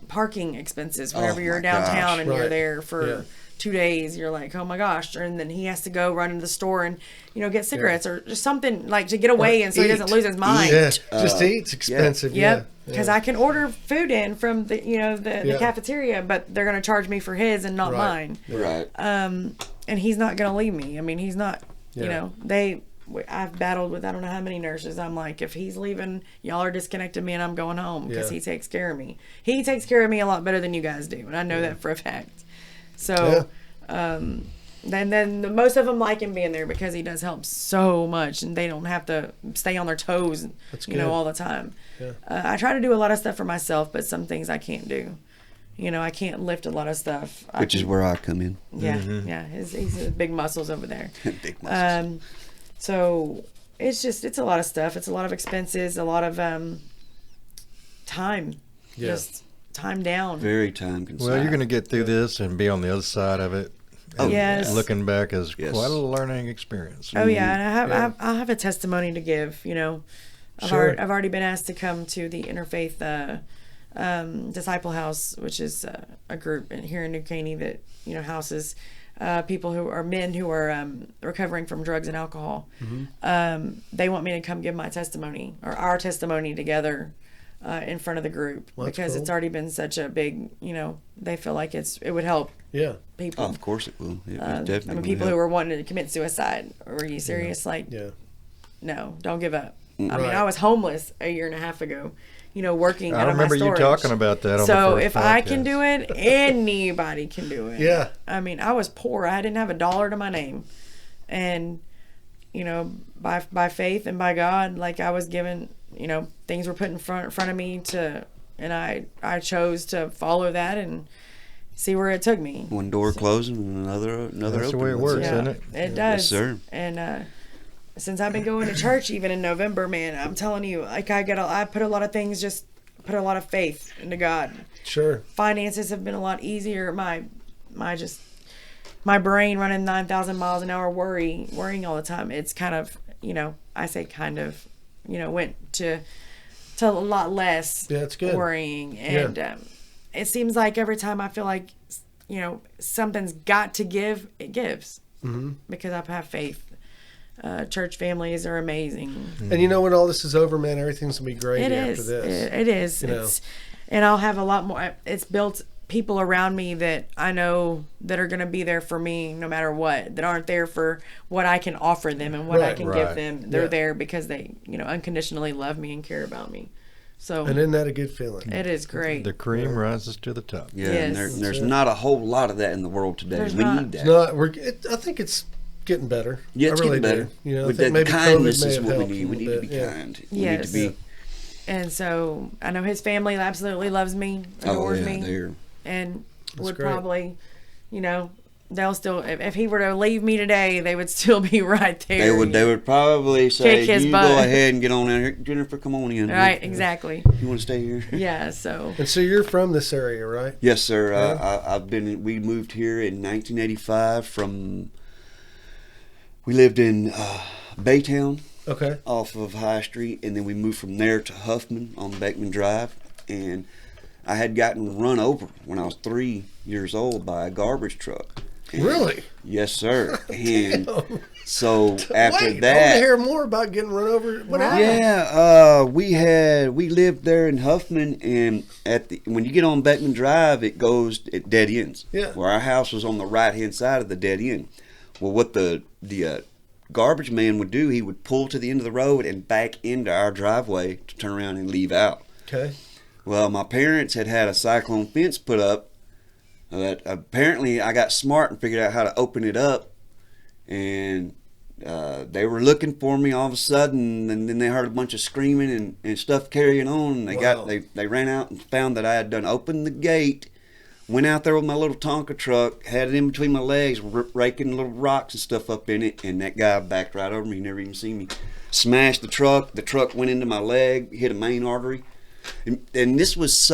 parking expenses whenever
Oh,
you're
my
downtown
gosh.
and you're
Right.
there for
Yeah.
2 days. You're like, oh my gosh. And then he has to go run into the store and, get cigarettes or just something like to get away and so he doesn't
eat.
lose his mind.
Yeah, just eat's expensive.
Yep.
Yeah.
Because I can order food in from the the
Yeah.
cafeteria, but they're going to charge me for his and not
Right.
mine.
Right.
And he's not going to leave me. I mean, he's not.
Yeah.
I've battled with I don't know how many nurses. I'm like, if he's leaving, y'all are disconnecting me, and I'm going home because
Yeah.
he takes care of me. He takes care of me a lot better than you guys do, and I know that for a fact. So, then most of them like him being there because he does help so much, and they don't have to stay on their toes,
That's good.
all the time.
Yeah.
I try to do a lot of stuff for myself, but some things I can't do. I can't lift a lot of stuff.
Which is where I come in.
Yeah, yeah. He's big muscles over there.
Big muscles.
So it's a lot of stuff. It's a lot of expenses, a lot of time.
Yeah.
Just time down.
Very time consuming.
Well, you're going to get through this and be on the other side of it.
Oh,
yes.
Looking back as
Yes.
quite a learning experience.
Oh yeah, and
Yeah.
I have a testimony to give. I've already been asked to come to the Interfaith Disciple House, which is a group here in New Caney that houses people who are men who are recovering from drugs and alcohol. They want me to come give my testimony or our testimony together in front of the group
Well, that's
because
cool.
it's already been such a big, they feel like it would help
Yeah.
people.
Oh, of course it will. It
I
definitely
mean,
will
people
help.
who were wanting to commit suicide. Were you serious? Like,
Yeah.
no, don't give up. I mean,
Right.
I was homeless a year and a half ago, working
I
out of my
remember you
storage.
talking about that on the
So
first
if I can
podcast.
do it, anybody can do it.
Yeah.
I mean, I was poor. I didn't have $1 to my name. And, by faith and by God, like I was given, things were put in front of me and I chose to follow that and see where it took me.
One door closing and another
That's the
open.
way it works, isn't it?
It does.
Yes, sir.
And since I've been going to church, even in November, man, I'm telling you, like I put a lot of things, just put a lot of faith into God.
Sure.
Finances have been a lot easier. My brain running 9,000 miles an hour, worrying all the time. It's kind of, I say kind of, went to a lot less
Yeah, it's good.
worrying. And it seems like every time I feel like, something's got to give, it gives. Mm-hmm. Because I have faith. Church families are amazing.
And when all this is over, man, everything's gonna be great
It
after
is.
this.
It is. And I'll have a lot more. It's built people around me that I know that are going to be there for me no matter what, that aren't there for what I can offer them and what I
Right.
can
Right.
give them. They're
Yeah.
there because they, unconditionally love me and care about me. So
And isn't that a good feeling?
it is great.
The cream rises to the top.
Yeah,
Yes.
and there's
it.
not a whole lot of that in the world today.
There's
we
not.
need that.
It's not. I think it's getting better.
Yeah, it's
I really
getting better.
do. I
With
think
that
maybe
kindness
COVID may
is
have
what we
helped
need.
a
We need
little
to be
bit, yeah.
kind.
Yes.
We need to be.
And so I know his family absolutely loves me, adores me,
they're
and would
great.
probably, they'll still, if he were to leave me today, they would still be right there.
They would probably say,
Kick his
"You
butt."
go ahead and get on in here, Jennifer. Come on in.
Right, exactly.
You want to stay here?"
Yeah, so.
And so you're from this area, right?
Yes, sir.
Yeah.
I've been. We moved here in 1985 from. We lived in Baytown
Okay.
off of High Street, and then we moved from there to Huffman on Beckman Drive. And I had gotten run over when I was 3 years old by a garbage truck. And-
Really?
Yes, sir. And so after
Wait, I want to
that,
hear more about getting run over. What
Wow.
happened?
we lived there in Huffman, and when you get on Beckman Drive, it dead ends.
Yeah.
Where our house was on the right hand side of the dead end. Well, what the garbage man would do, he would pull to the end of the road and back into our driveway to turn around and leave out.
Okay.
Well, my parents had a cyclone fence put up. That apparently I got smart and figured out how to open it up, and they were looking for me all of a sudden, and then they heard a bunch of screaming and stuff carrying on. And
Wow.
they ran out and found that I had done opened the gate, went out there with my little Tonka truck, had it in between my legs, raking little rocks and stuff up in it, and that guy backed right over me. He never even seen me. Smashed the truck. The truck went into my leg, hit a main artery. And this was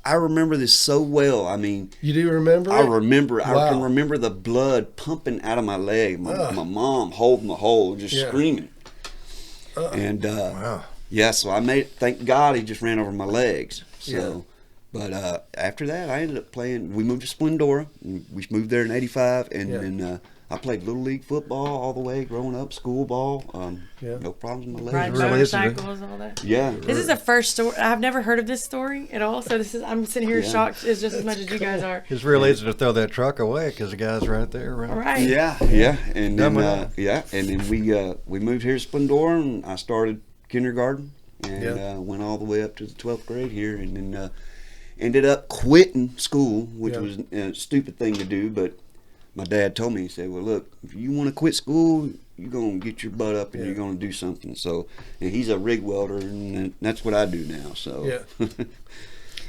I remember this so well. I mean,
You do remember?
I
it?
remember. I
Wow.
can remember the blood pumping out of my leg. My
Ugh.
mom holding the hole, just
Yeah.
screaming. And
Wow.
yeah, so I made. Thank God he just ran over my legs. So, but after that, I ended up playing. We moved to Splendora. We moved there in '85, and
Yeah.
then I played little league football all the way growing up, school ball.
Yeah.
No problems with my legs.
Riding
really isn't it?
motorcycles, all that.
Yeah.
This is the first story. I've never heard of this story at all. So I'm sitting here
Yeah.
shocked as just as much as you guys are.
It's real easy to throw that truck away because the guy's right there. Right?
All right.
Yeah, and
Done
then
with that.
and then we moved here to Splendora, and I started kindergarten and
Yeah.
went all the way up to the 12th grade here, and then ended up quitting school, which
Yeah.
was a stupid thing to do. But my dad told me, he said, "Well, look, if you want to quit school, you're gonna get your butt up and
Yeah.
you're gonna do something." So, and he's a rig welder, and that's what I do now. So,
Yeah.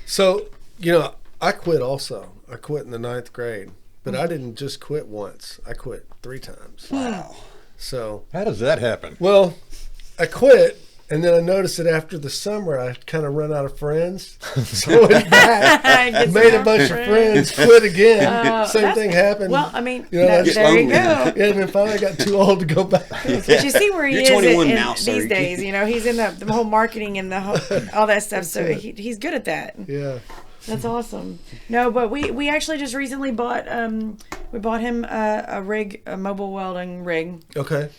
So, I quit also. I quit in the 9th grade. But I didn't just quit once. I quit 3 times.
wow.
So,
How does that happen?
well, I quit. And then I noticed that after the summer, I kind of run out of friends. So I went back,
Get
made a
some
bunch of friends, quit again. Same
that's-
thing happened.
Well, I mean,
You know,
that-
that's
there you
lonely.
go.
Yeah, and then finally I got too old to go back.
But you see where he
You're
is
21
in
now, sir.
these days. He's in the whole marketing and all that stuff. So he's good at that.
Yeah.
That's awesome. No, but we actually just recently bought We bought him a rig, a mobile welding rig.
Okay.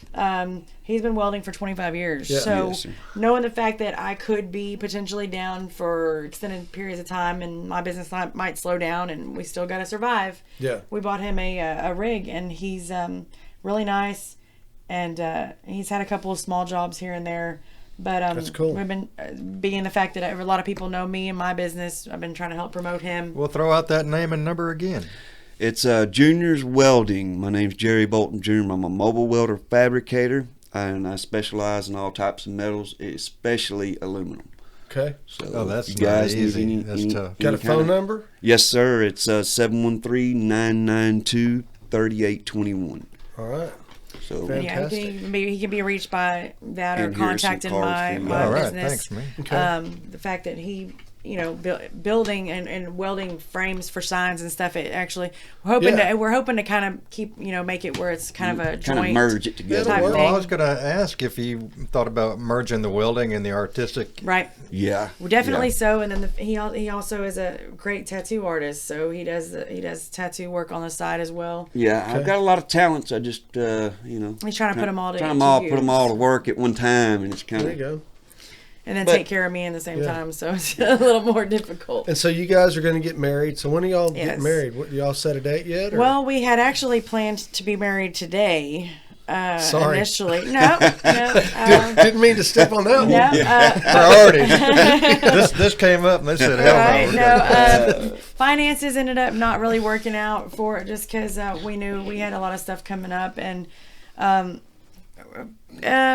He's been welding for 25 years.
Yeah.
So
Yes, sir.
knowing the fact that I could be potentially down for extended periods of time and my business might slow down and we still got to survive.
Yeah.
We bought him a rig, and he's really nice, and he's had a couple of small jobs here and there. But
That's cool.
We've been being the fact that a lot of people know me and my business. I've been trying to help promote him.
We'll throw out that name and number again.
It's Junior's Welding. My name's Jerry Bolton Jr. I'm a mobile welder fabricator, and I specialize in all types of metals, especially aluminum.
Okay.
So
Oh, that's
you guys
not
need
easy. That's tough.
Got a phone number?
Yes, sir. It's 713-992-3821.
All right.
So
Yeah, he can be reached by that or
And here's some
contacting
cards
my
for you.
All right,
business.
thanks, man.
Okay.
The fact that he, building and welding frames for signs and stuff. It actually we're hoping to kind of keep make it where it's kind of a
kind
joint
of merge it together.
type
work.
Well, I
thing.
was going to ask if you thought about merging the welding and the artistic.
Right.
Yeah.
Well, definitely
Yeah.
so. And then he also is a great tattoo artist, so he does tattoo work on the side as well.
Yeah, I've got a lot of talents. I just,
He's trying to put them all to
put
use.
them all to work at one time, and it's kind
There you
of
go.
and then
But-
take care of me in the same
Yeah.
time. So it's a little more difficult.
And so you guys are going to get married. So when are y'all
Yes.
getting married? What, y'all set a date yet? Or?
Well, we had actually planned to be married today.
Sorry.
Initially, no.
Didn't mean to step on that one.
No,
Priorities. this came up and they said, hell
right,
no.
no. Finances ended up not really working out for it just because we knew we had a lot of stuff coming up, and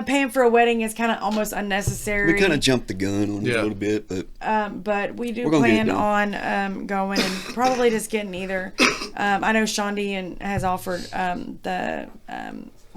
paying for a wedding is kind of almost unnecessary.
we kind of jumped the gun on it
Yeah.
a little bit, but
But we do
We're gonna get it
plan on going and probably just getting either. I know Shondi has offered the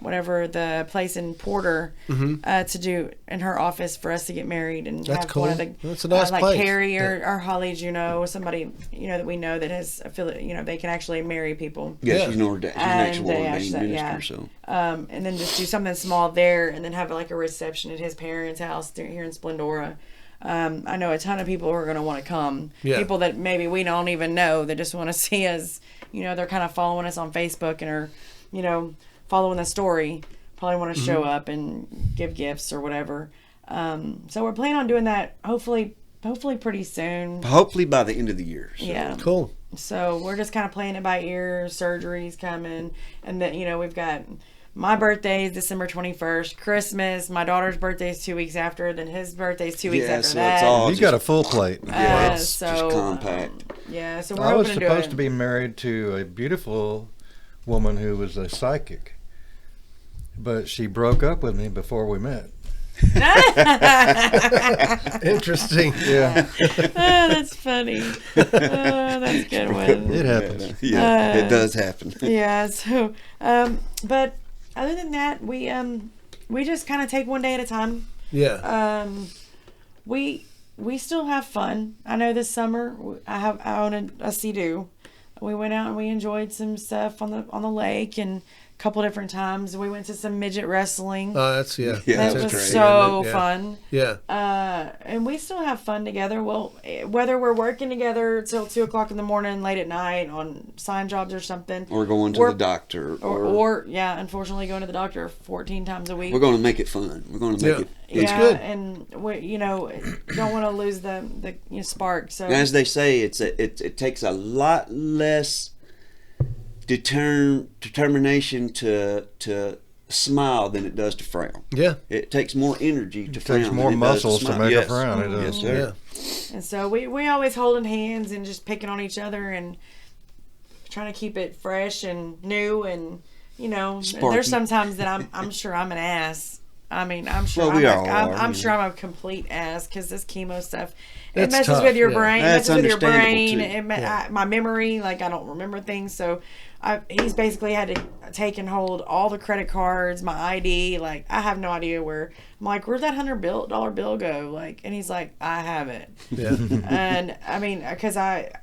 whatever the place in Porter to do in her office for us to get married and
That's
have one of
cool.
the
That's a nice
like
place.
Carrie or Holly Juno, somebody that we know that has affiliate. They can actually marry people.
yeah,
Yeah.
she's an actual
they
ordained
actually-
minister.
yeah.
So
And then just do something small there, and then have like a reception at his parents' house here in Splendora. I know a ton of people who are going to want to come.
Yeah.
People that maybe we don't even know that just want to see us. They're kind of following us on Facebook and are, following the story. Probably want to show up and give gifts or whatever. So we're planning on doing that hopefully pretty soon.
hopefully by the end of the year. So.
Yeah.
Cool.
So we're just kind of playing it by ear. Surgery's coming, and then we've got my birthday is December 21st. Christmas, my daughter's birthday is 2 weeks after. Then his birthday is 2 weeks
Yeah,
after
so
that.
it's all
You got a full plate.
yeah, it's
so
just compact.
yeah, so we're
I was
hoping to do
supposed
it.
to be married to a beautiful woman who was a psychic, but she broke up with me before we met.
Interesting.
Yeah,
That's funny. That's a good one.
it happens.
Yeah, it does happen.
Yeah. So, but other than that, we just kind of take one day at a time.
Yeah.
We still have fun. I know this summer I own a Sea-Doo. We went out and we enjoyed some stuff on the lake, and a couple different times we went to some midget wrestling.
That's
Yeah,
that
that's
was
great,
so
isn't it? Yeah.
fun.
Yeah.
And we still have fun together. Well, whether we're working together till 2:00 in the morning, late at night on sign jobs or something,
Or going to
Or-
the doctor,
or unfortunately going to the doctor 14 times a week.
we're going to make it fun. We're going to make
Yeah.
it.
It's
yeah,
good.
and we don't want to lose the spark. So
As they say, it takes a lot less determination to smile than it does to frown.
Yeah.
It takes more energy to
It
frown.
takes
than
more
it does
muscles to
smile.
make a
Yes.
frown. It
Yes,
does.
sir.
Yeah.
and so we always holding hands and just picking on each other and trying to keep it fresh and new, and
Sparky.
there's sometimes that I'm sure I'm an ass. I mean, I'm sure
Well, we all
I'm
are,
sure I'm a complete ass because this chemo stuff, it
It's
messes
tough,
with your
yeah.
brain.
That's
messes with your
understandable,
brain.
too.
My memory, like I don't remember things. So he's basically had to take and hold all the credit cards, my ID. Like I have no idea where. I'm like, where'd that $100 bill go? Like, and he's like, I have it.
Yeah.
And I mean, because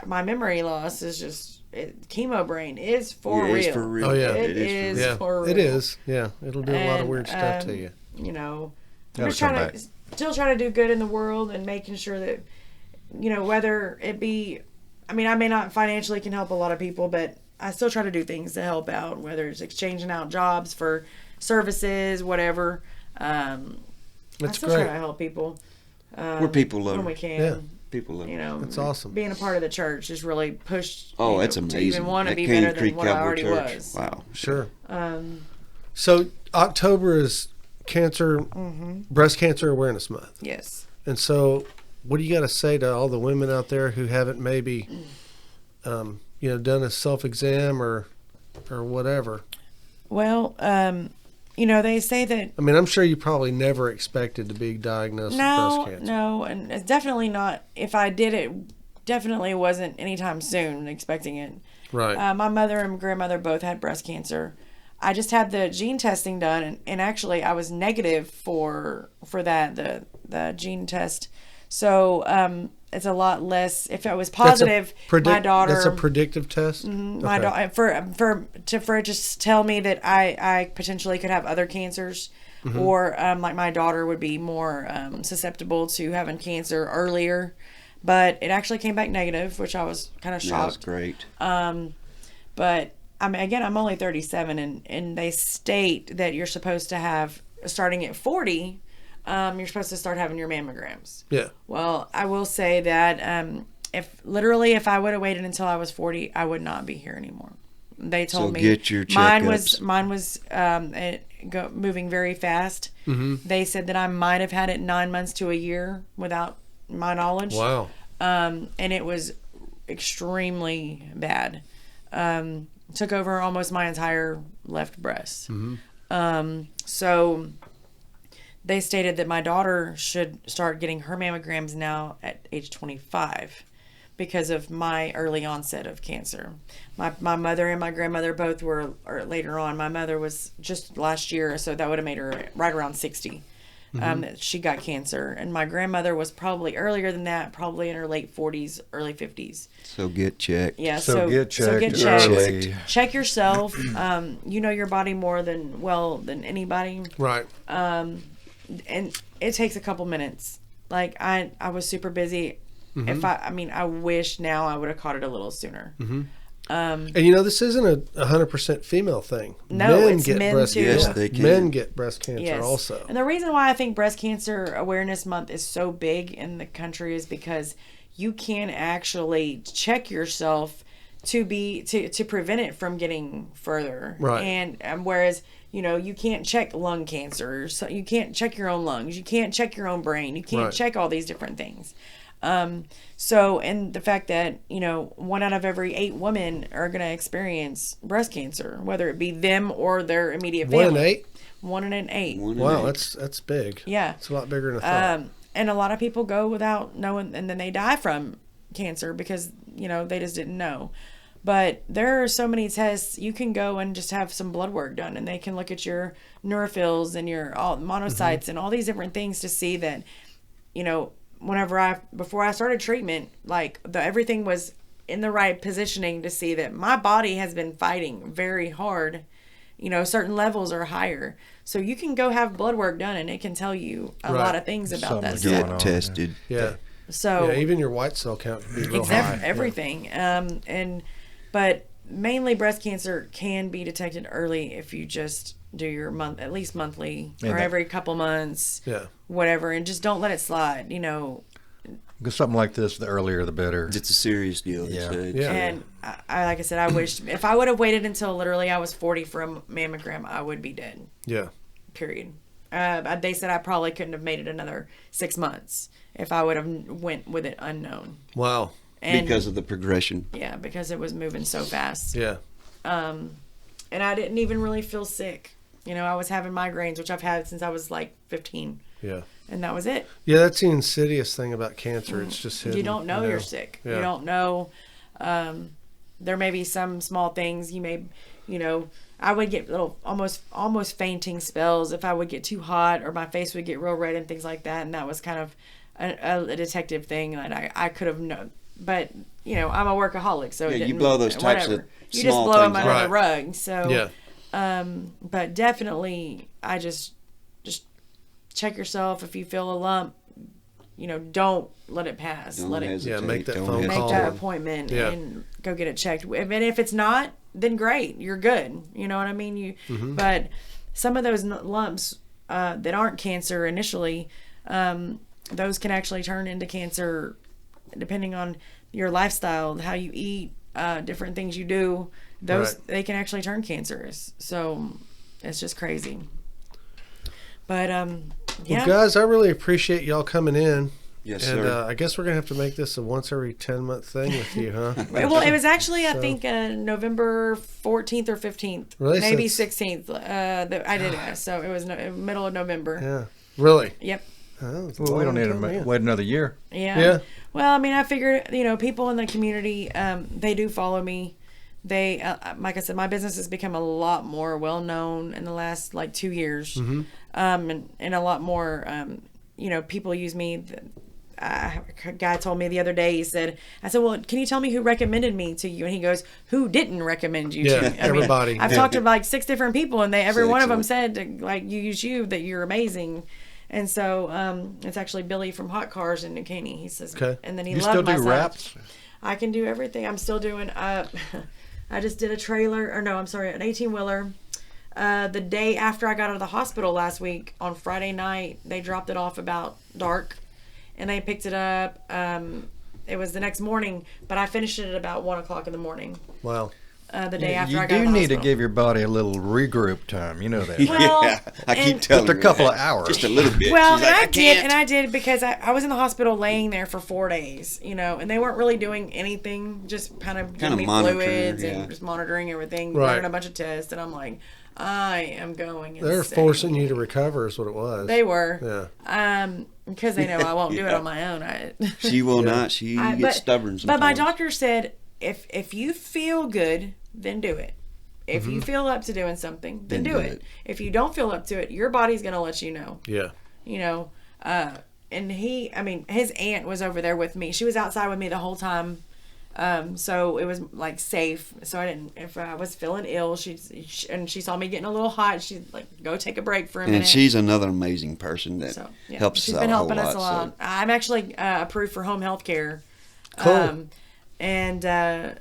my memory loss is just chemo brain is for
Yeah,
real.
it's for real.
Oh, yeah.
It
It is
is
for real.
Yeah.
for
It
real.
is. Yeah. It'll do a lot of
And,
weird stuff to you.
I'm just
That'll come
trying to still try to do good in the world and making sure that whether it be, I mean, I may not financially can help a lot of people, but I still try to do things to help out, whether it's exchanging out jobs for services, whatever. I
That's
still
great.
try to help people
We're people
when we
lovers.
can.
Yeah.
People love.
You know,
That's awesome.
Being a part of the church has really pushed.
Oh,
me
that's
to
amazing.
even want to
That
be
Canyon
better
Creek
than what I
Calvary
already
Church.
was.
Wow.
Sure. So October is cancer, breast cancer awareness month.
Yes.
And so, what do you got to say to all the women out there who haven't maybe, done a self-exam or whatever?
Well, they say that
I mean, I'm sure you probably never expected to be diagnosed with breast cancer.
no, and it's definitely not. If I did it, definitely wasn't anytime soon expecting it.
Right.
My mother and grandmother both had breast cancer. I just had the gene testing done, and actually I was negative for that the gene test. So it's a lot less. If I was positive, my daughter.
That's a predictive test.
My daughter for it just tell me that I potentially could have other cancers, or like my daughter would be more susceptible to having cancer earlier. But it actually came back negative, which I was kind of
That was
shocked.
great.
But I mean, again, I'm only 37, and they state that you're supposed to have, starting at 40, you're supposed to start having your mammograms.
Yeah.
Well, I will say that if I would have waited until I was 40, I would not be here anymore. They told
So
me
get your
mine
checkups.
was moving very fast. They said that I might have had it 9 months to a year without my knowledge.
Wow.
And it was extremely bad. Took over almost my entire left breast. So they stated that my daughter should start getting her mammograms now at age 25 because of my early onset of cancer. My mother and my grandmother both were later on. My mother was just last year, so that would have made her right around 60. That she got cancer, and my grandmother was probably earlier than that, probably in her late 40s, early 50s.
So get checked.
Yeah,
So get checked
checked.
early.
Check yourself. You know your body more than anybody,
Right.
and it takes a couple minutes. Like I was super busy. If I wish now I would have caught it a little sooner.
And this isn't a 100% female thing.
No, it's men
breast
too.
Yes,
cancer.
they can.
Men get breast cancer
Yes.
also.
And the reason why I think Breast Cancer Awareness Month is so big in the country is because you can actually check yourself to prevent it from getting further.
Right.
And whereas, you can't check lung cancer, so you can't check your own lungs, you can't check your own brain, you can't
Right.
check all these different things. And the fact that, 1 out of every 8 women are going to experience breast cancer, whether it be them or their immediate family.
1 in 8?
1 in 8.
Wow, that's big.
Yeah.
It's a lot bigger than I thought.
And a lot of people go without knowing, and then they die from cancer because, they just didn't know. But there are so many tests. You can go and just have some blood work done, and they can look at your neutrophils and your monocytes and all these different things to see that, before I started treatment, everything was in the right positioning to see that my body has been fighting very hard. Certain levels are higher. So you can go have blood work done, and it can tell you a lot of things about that
Something's
stuff.
going
Get
on,
tested.
Yeah.
So
Yeah, even your white cell count can be real high.
everything. But mainly breast cancer can be detected early if you just do your at least monthly or every couple months,
Yeah.
whatever, and just don't let it slide.
Because something like this, the earlier the better.
It's a serious deal. They
Yeah.
said.
Yeah.
And I like I said, I wish if I would have waited until literally I was 40 for a mammogram, I would be dead.
Yeah.
Period. They said I probably couldn't have made it another 6 months if I would have went with it unknown.
Wow.
And
Because of the progression.
yeah, because it was moving so fast.
Yeah.
And I didn't even really feel sick. I was having migraines, which I've had since I was like 15,
Yeah.
and that was it.
Yeah, that's the insidious thing about cancer. It's just hidden.
You don't know you're sick.
Yeah.
You don't know. There may be some small things you may, I would get little almost fainting spells if I would get too hot or my face would get real red and things like that. And that was kind of a detective thing that I could have known. But, I'm a workaholic, so it
Yeah, you
didn't,
blow those types of
you just
small
blow them
things
under
off.
the rug. So
Yeah.
but definitely I just check yourself. If you feel a lump, don't let it pass.
Don't
let it
hesitate.
make that
Don't
phone
make
call.
that
and-
appointment
Yeah.
and go get it checked. And if it's not, then great, you're good. You know what I mean? But some of those lumps that aren't cancer initially, those can actually turn into cancer depending on your lifestyle, how you eat, different things you do. Those
Right.
they can actually turn cancerous. So it's just crazy. But yeah.
Well, guys, I really appreciate y'all coming in.
Yes,
And
sir.
I guess we're going to have to make this a once every 10-month thing with you, huh?
Well, it was actually, I think, November 14th or 15th.
Really?
Maybe
Since-
16th. That I did it. So it was middle of November.
Yeah. Really?
Yep.
Oh, it's a
Well, we don't
long
need
time,
to
man.
wait another year.
Yeah.
Yeah.
Well, I mean, I figured, people in the community, they do follow me. They, like I said, my business has become a lot more well known in the last 2 years.
Mm-hmm.
And a lot more, people use me. A guy told me the other day, I said, well, can you tell me who recommended me to you? And he goes, who didn't recommend you
Yeah,
to me?
everybody.
I've talked to 6 different people, and every one of them
Excellent.
said, you use you, that you're amazing. And so it's actually Billy from Hot Cars in New Caney. He says,
Okay.
and then he
You
loved
still
my
do
side.
raps?
I can do everything. I'm still doing, I just did a trailer, an 18-wheeler. The day after I got out of the hospital last week, on Friday night, they dropped it off about dark, and they picked it up. It was the next morning, but I finished it at about 1 o'clock in the morning.
Wow.
The day after
You
I got out
do
of the
need to
hospital.
give your body a little regroup time. You know that.
Well,
yeah, I keep
and-
telling
Just a
her
couple
that.
of hours.
Just a little bit.
Well,
She's
and
like,
I did because I was in the hospital laying there for 4 days, and they weren't really doing anything, just kind of giving me
monitoring,
fluids
yeah.
and just monitoring everything,
Right.
running a bunch of tests, and I'm like, I am going insane.
They're forcing you to recover is what it was.
They were.
Yeah.
Because they know I won't do it on my own.
She will not. She gets stubborn sometimes.
But my doctor said, if you feel good, then do it. If you feel up to doing something, then do it. If you don't feel up to it, your body's going to let you know.
Yeah.
And his aunt was over there with me. She was outside with me the whole time. So it was safe. So I didn't, if I was feeling ill, she saw me getting a little hot. She'd go take a break for a minute.
And she's another amazing person that helps
She's
us out
been
a whole
helping us
lot.
a lot.
So.
I'm actually approved for home health care.
Cool.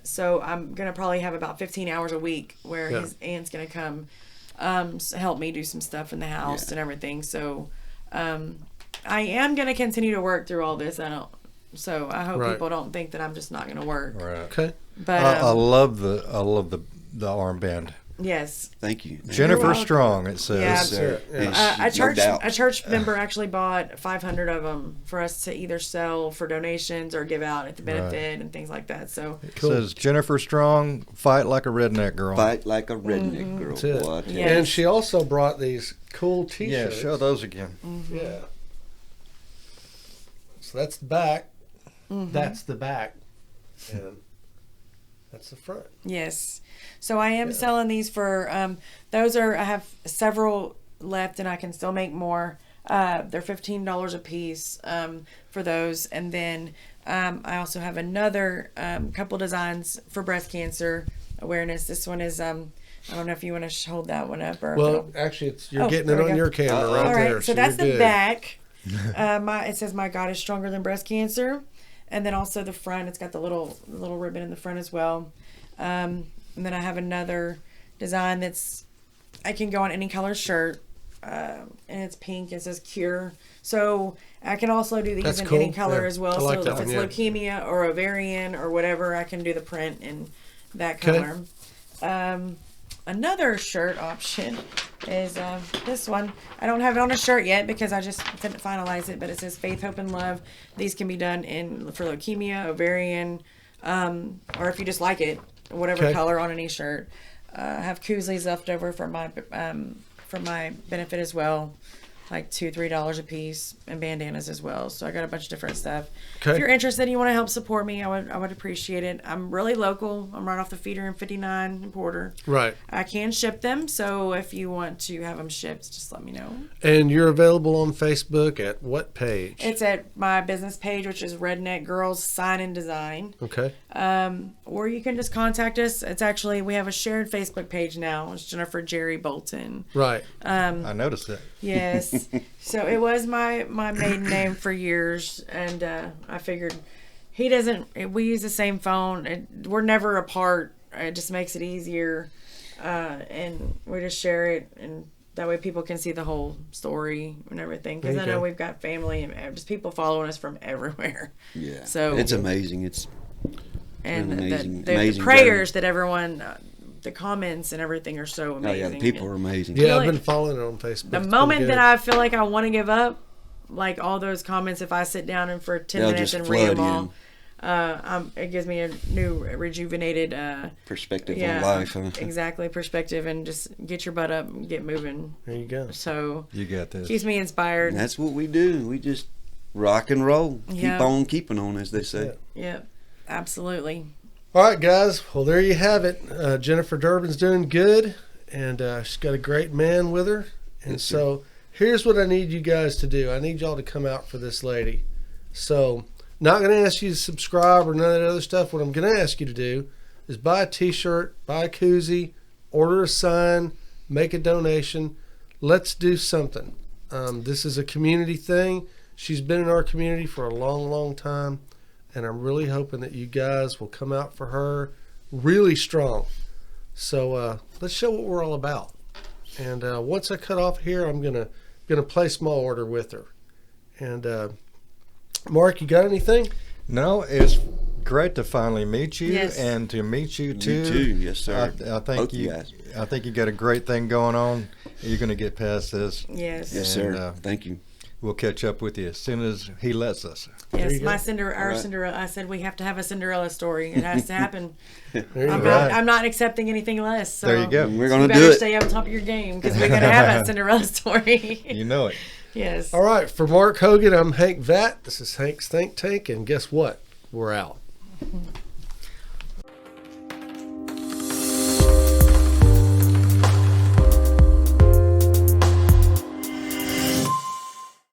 So I'm going to probably have about 15 hours a week where his aunt's going to come help me do some stuff in the house and everything. So I am going to continue to work through all this. So I hope
Right.
people don't think that I'm just not going to work.
Right.
Okay.
But
I love the armband.
yes.
Thank you.
Jennifer
welcome.
Strong. It says.
Yeah.
Sir.
Yeah.
And no doubt.
A church member actually bought 500 of them for us to either sell for donations or give out at the benefit and things like that. So
It says Jennifer Strong, fight like a redneck girl.
Fight like a redneck girl.
That's it.
Boy, I tell you.
Yeah.
And she also brought these cool
Yeah,
T-shirts.
show those again.
Yeah. So that's the back. That's the back. And that's the front.
yes. So I am selling these for I have several left and I can still make more. They're $15 a piece for those. And then I also have another couple designs for breast cancer awareness. This one is I don't know if you want to hold that one up or if
Well,
it'll-
actually, you're
Oh,
getting
there
it
we
on
go.
your camera right
all right,
there.
so that's
you're
the
good.
back. It says "My God is stronger than breast cancer," and then also the front. It's got the little ribbon in the front as well. And then I have another design I can go on any color shirt, and it's pink. It says "Cure," so I can also do these
That's
in
cool.
any color
Yeah.
as well.
I like
So
that
if
one,
it's
yeah.
leukemia or ovarian or whatever, I can do the print in that
Okay.
color. Another shirt option is this one. I don't have it on a shirt yet because I just didn't finalize it, but it says Faith, Hope, and Love. These can be done for leukemia, ovarian, or if you just like it, whatever
Okay.
color on any shirt. I have koozies left over for my benefit as well, like $2-3 a piece, and bandanas as well. So I got a bunch of different stuff.
Okay.
If you're interested and you want to help support me, I would appreciate it. I'm really local. I'm right off the feeder in 59 in Porter.
Right.
I can ship them, so if you want to have them shipped, just let me know.
And you're available on Facebook at what page?
It's at my business page, which is Redneck Girls Sign and Design.
Okay.
Or you can just contact us. It's actually, we have a shared Facebook page now. It's Jennifer Jerry Bolton.
Right.
I noticed that.
Yes. So it was my maiden name for years, and I figured he doesn't. We use the same phone. We're never apart. It just makes it easier, and we just share it, and that way people can see the whole story and everything. Because I know we've got family and just people following us from everywhere.
Yeah.
So
it's amazing. It's
and
amazing,
the
amazing
prayers that everyone. The comments and everything are so amazing.
Oh yeah, the people are amazing.
Yeah, I've
like
been following it on Facebook.
The
It's been
moment
good.
that I feel like I want to give up, like all those comments, if I sit down and for 10
They'll
minutes
just
and read them
flood
all, it gives me a new rejuvenated
Perspective on life. Huh?
exactly, perspective, and just get your butt up and get moving.
There you go.
So
You got this.
keeps me inspired.
And that's what we do. We just rock and roll.
Yeah.
Keep on keeping on, as they say.
Yep, absolutely.
All right, guys. Well, there you have it. Jennifer Durbin's doing good, and she's got a great man with her. And
Yes,
so here's what I need you guys to do. I need y'all to come out for this lady. So not going to ask you to subscribe or none of that other stuff. What I'm going to ask you to do is buy a T-shirt, buy a koozie, order a sign, make a donation. Let's do something. This is a community thing. She's been in our community for a long, long time. And I'm really hoping that you guys will come out for her really strong. So let's show what we're all about. And once I cut off here, I'm gonna place small order with her. And Mark, you got anything?
No, it's great to finally meet you
Yes.
and to meet you too.
You too, yes sir.
I think
Both you guys.
I think you got a great thing going on. You're going to get past this.
Yes.
Yes
And,
sir. Thank you.
We'll catch up with you as soon as he lets us.
Yes,
you
my
go.
our
right.
Cinderella. I said we have to have a Cinderella story. It has to happen.
There you
I'm
go.
not. I'm not accepting anything less. So
There you go.
And we're
You
gonna
better
do it.
stay on top of your game because we're gonna have that Cinderella story.
You know it.
Yes.
All right, for Mark Hogan, I'm Hank Vatt. This is Hank's Think Tank, and guess what? We're out.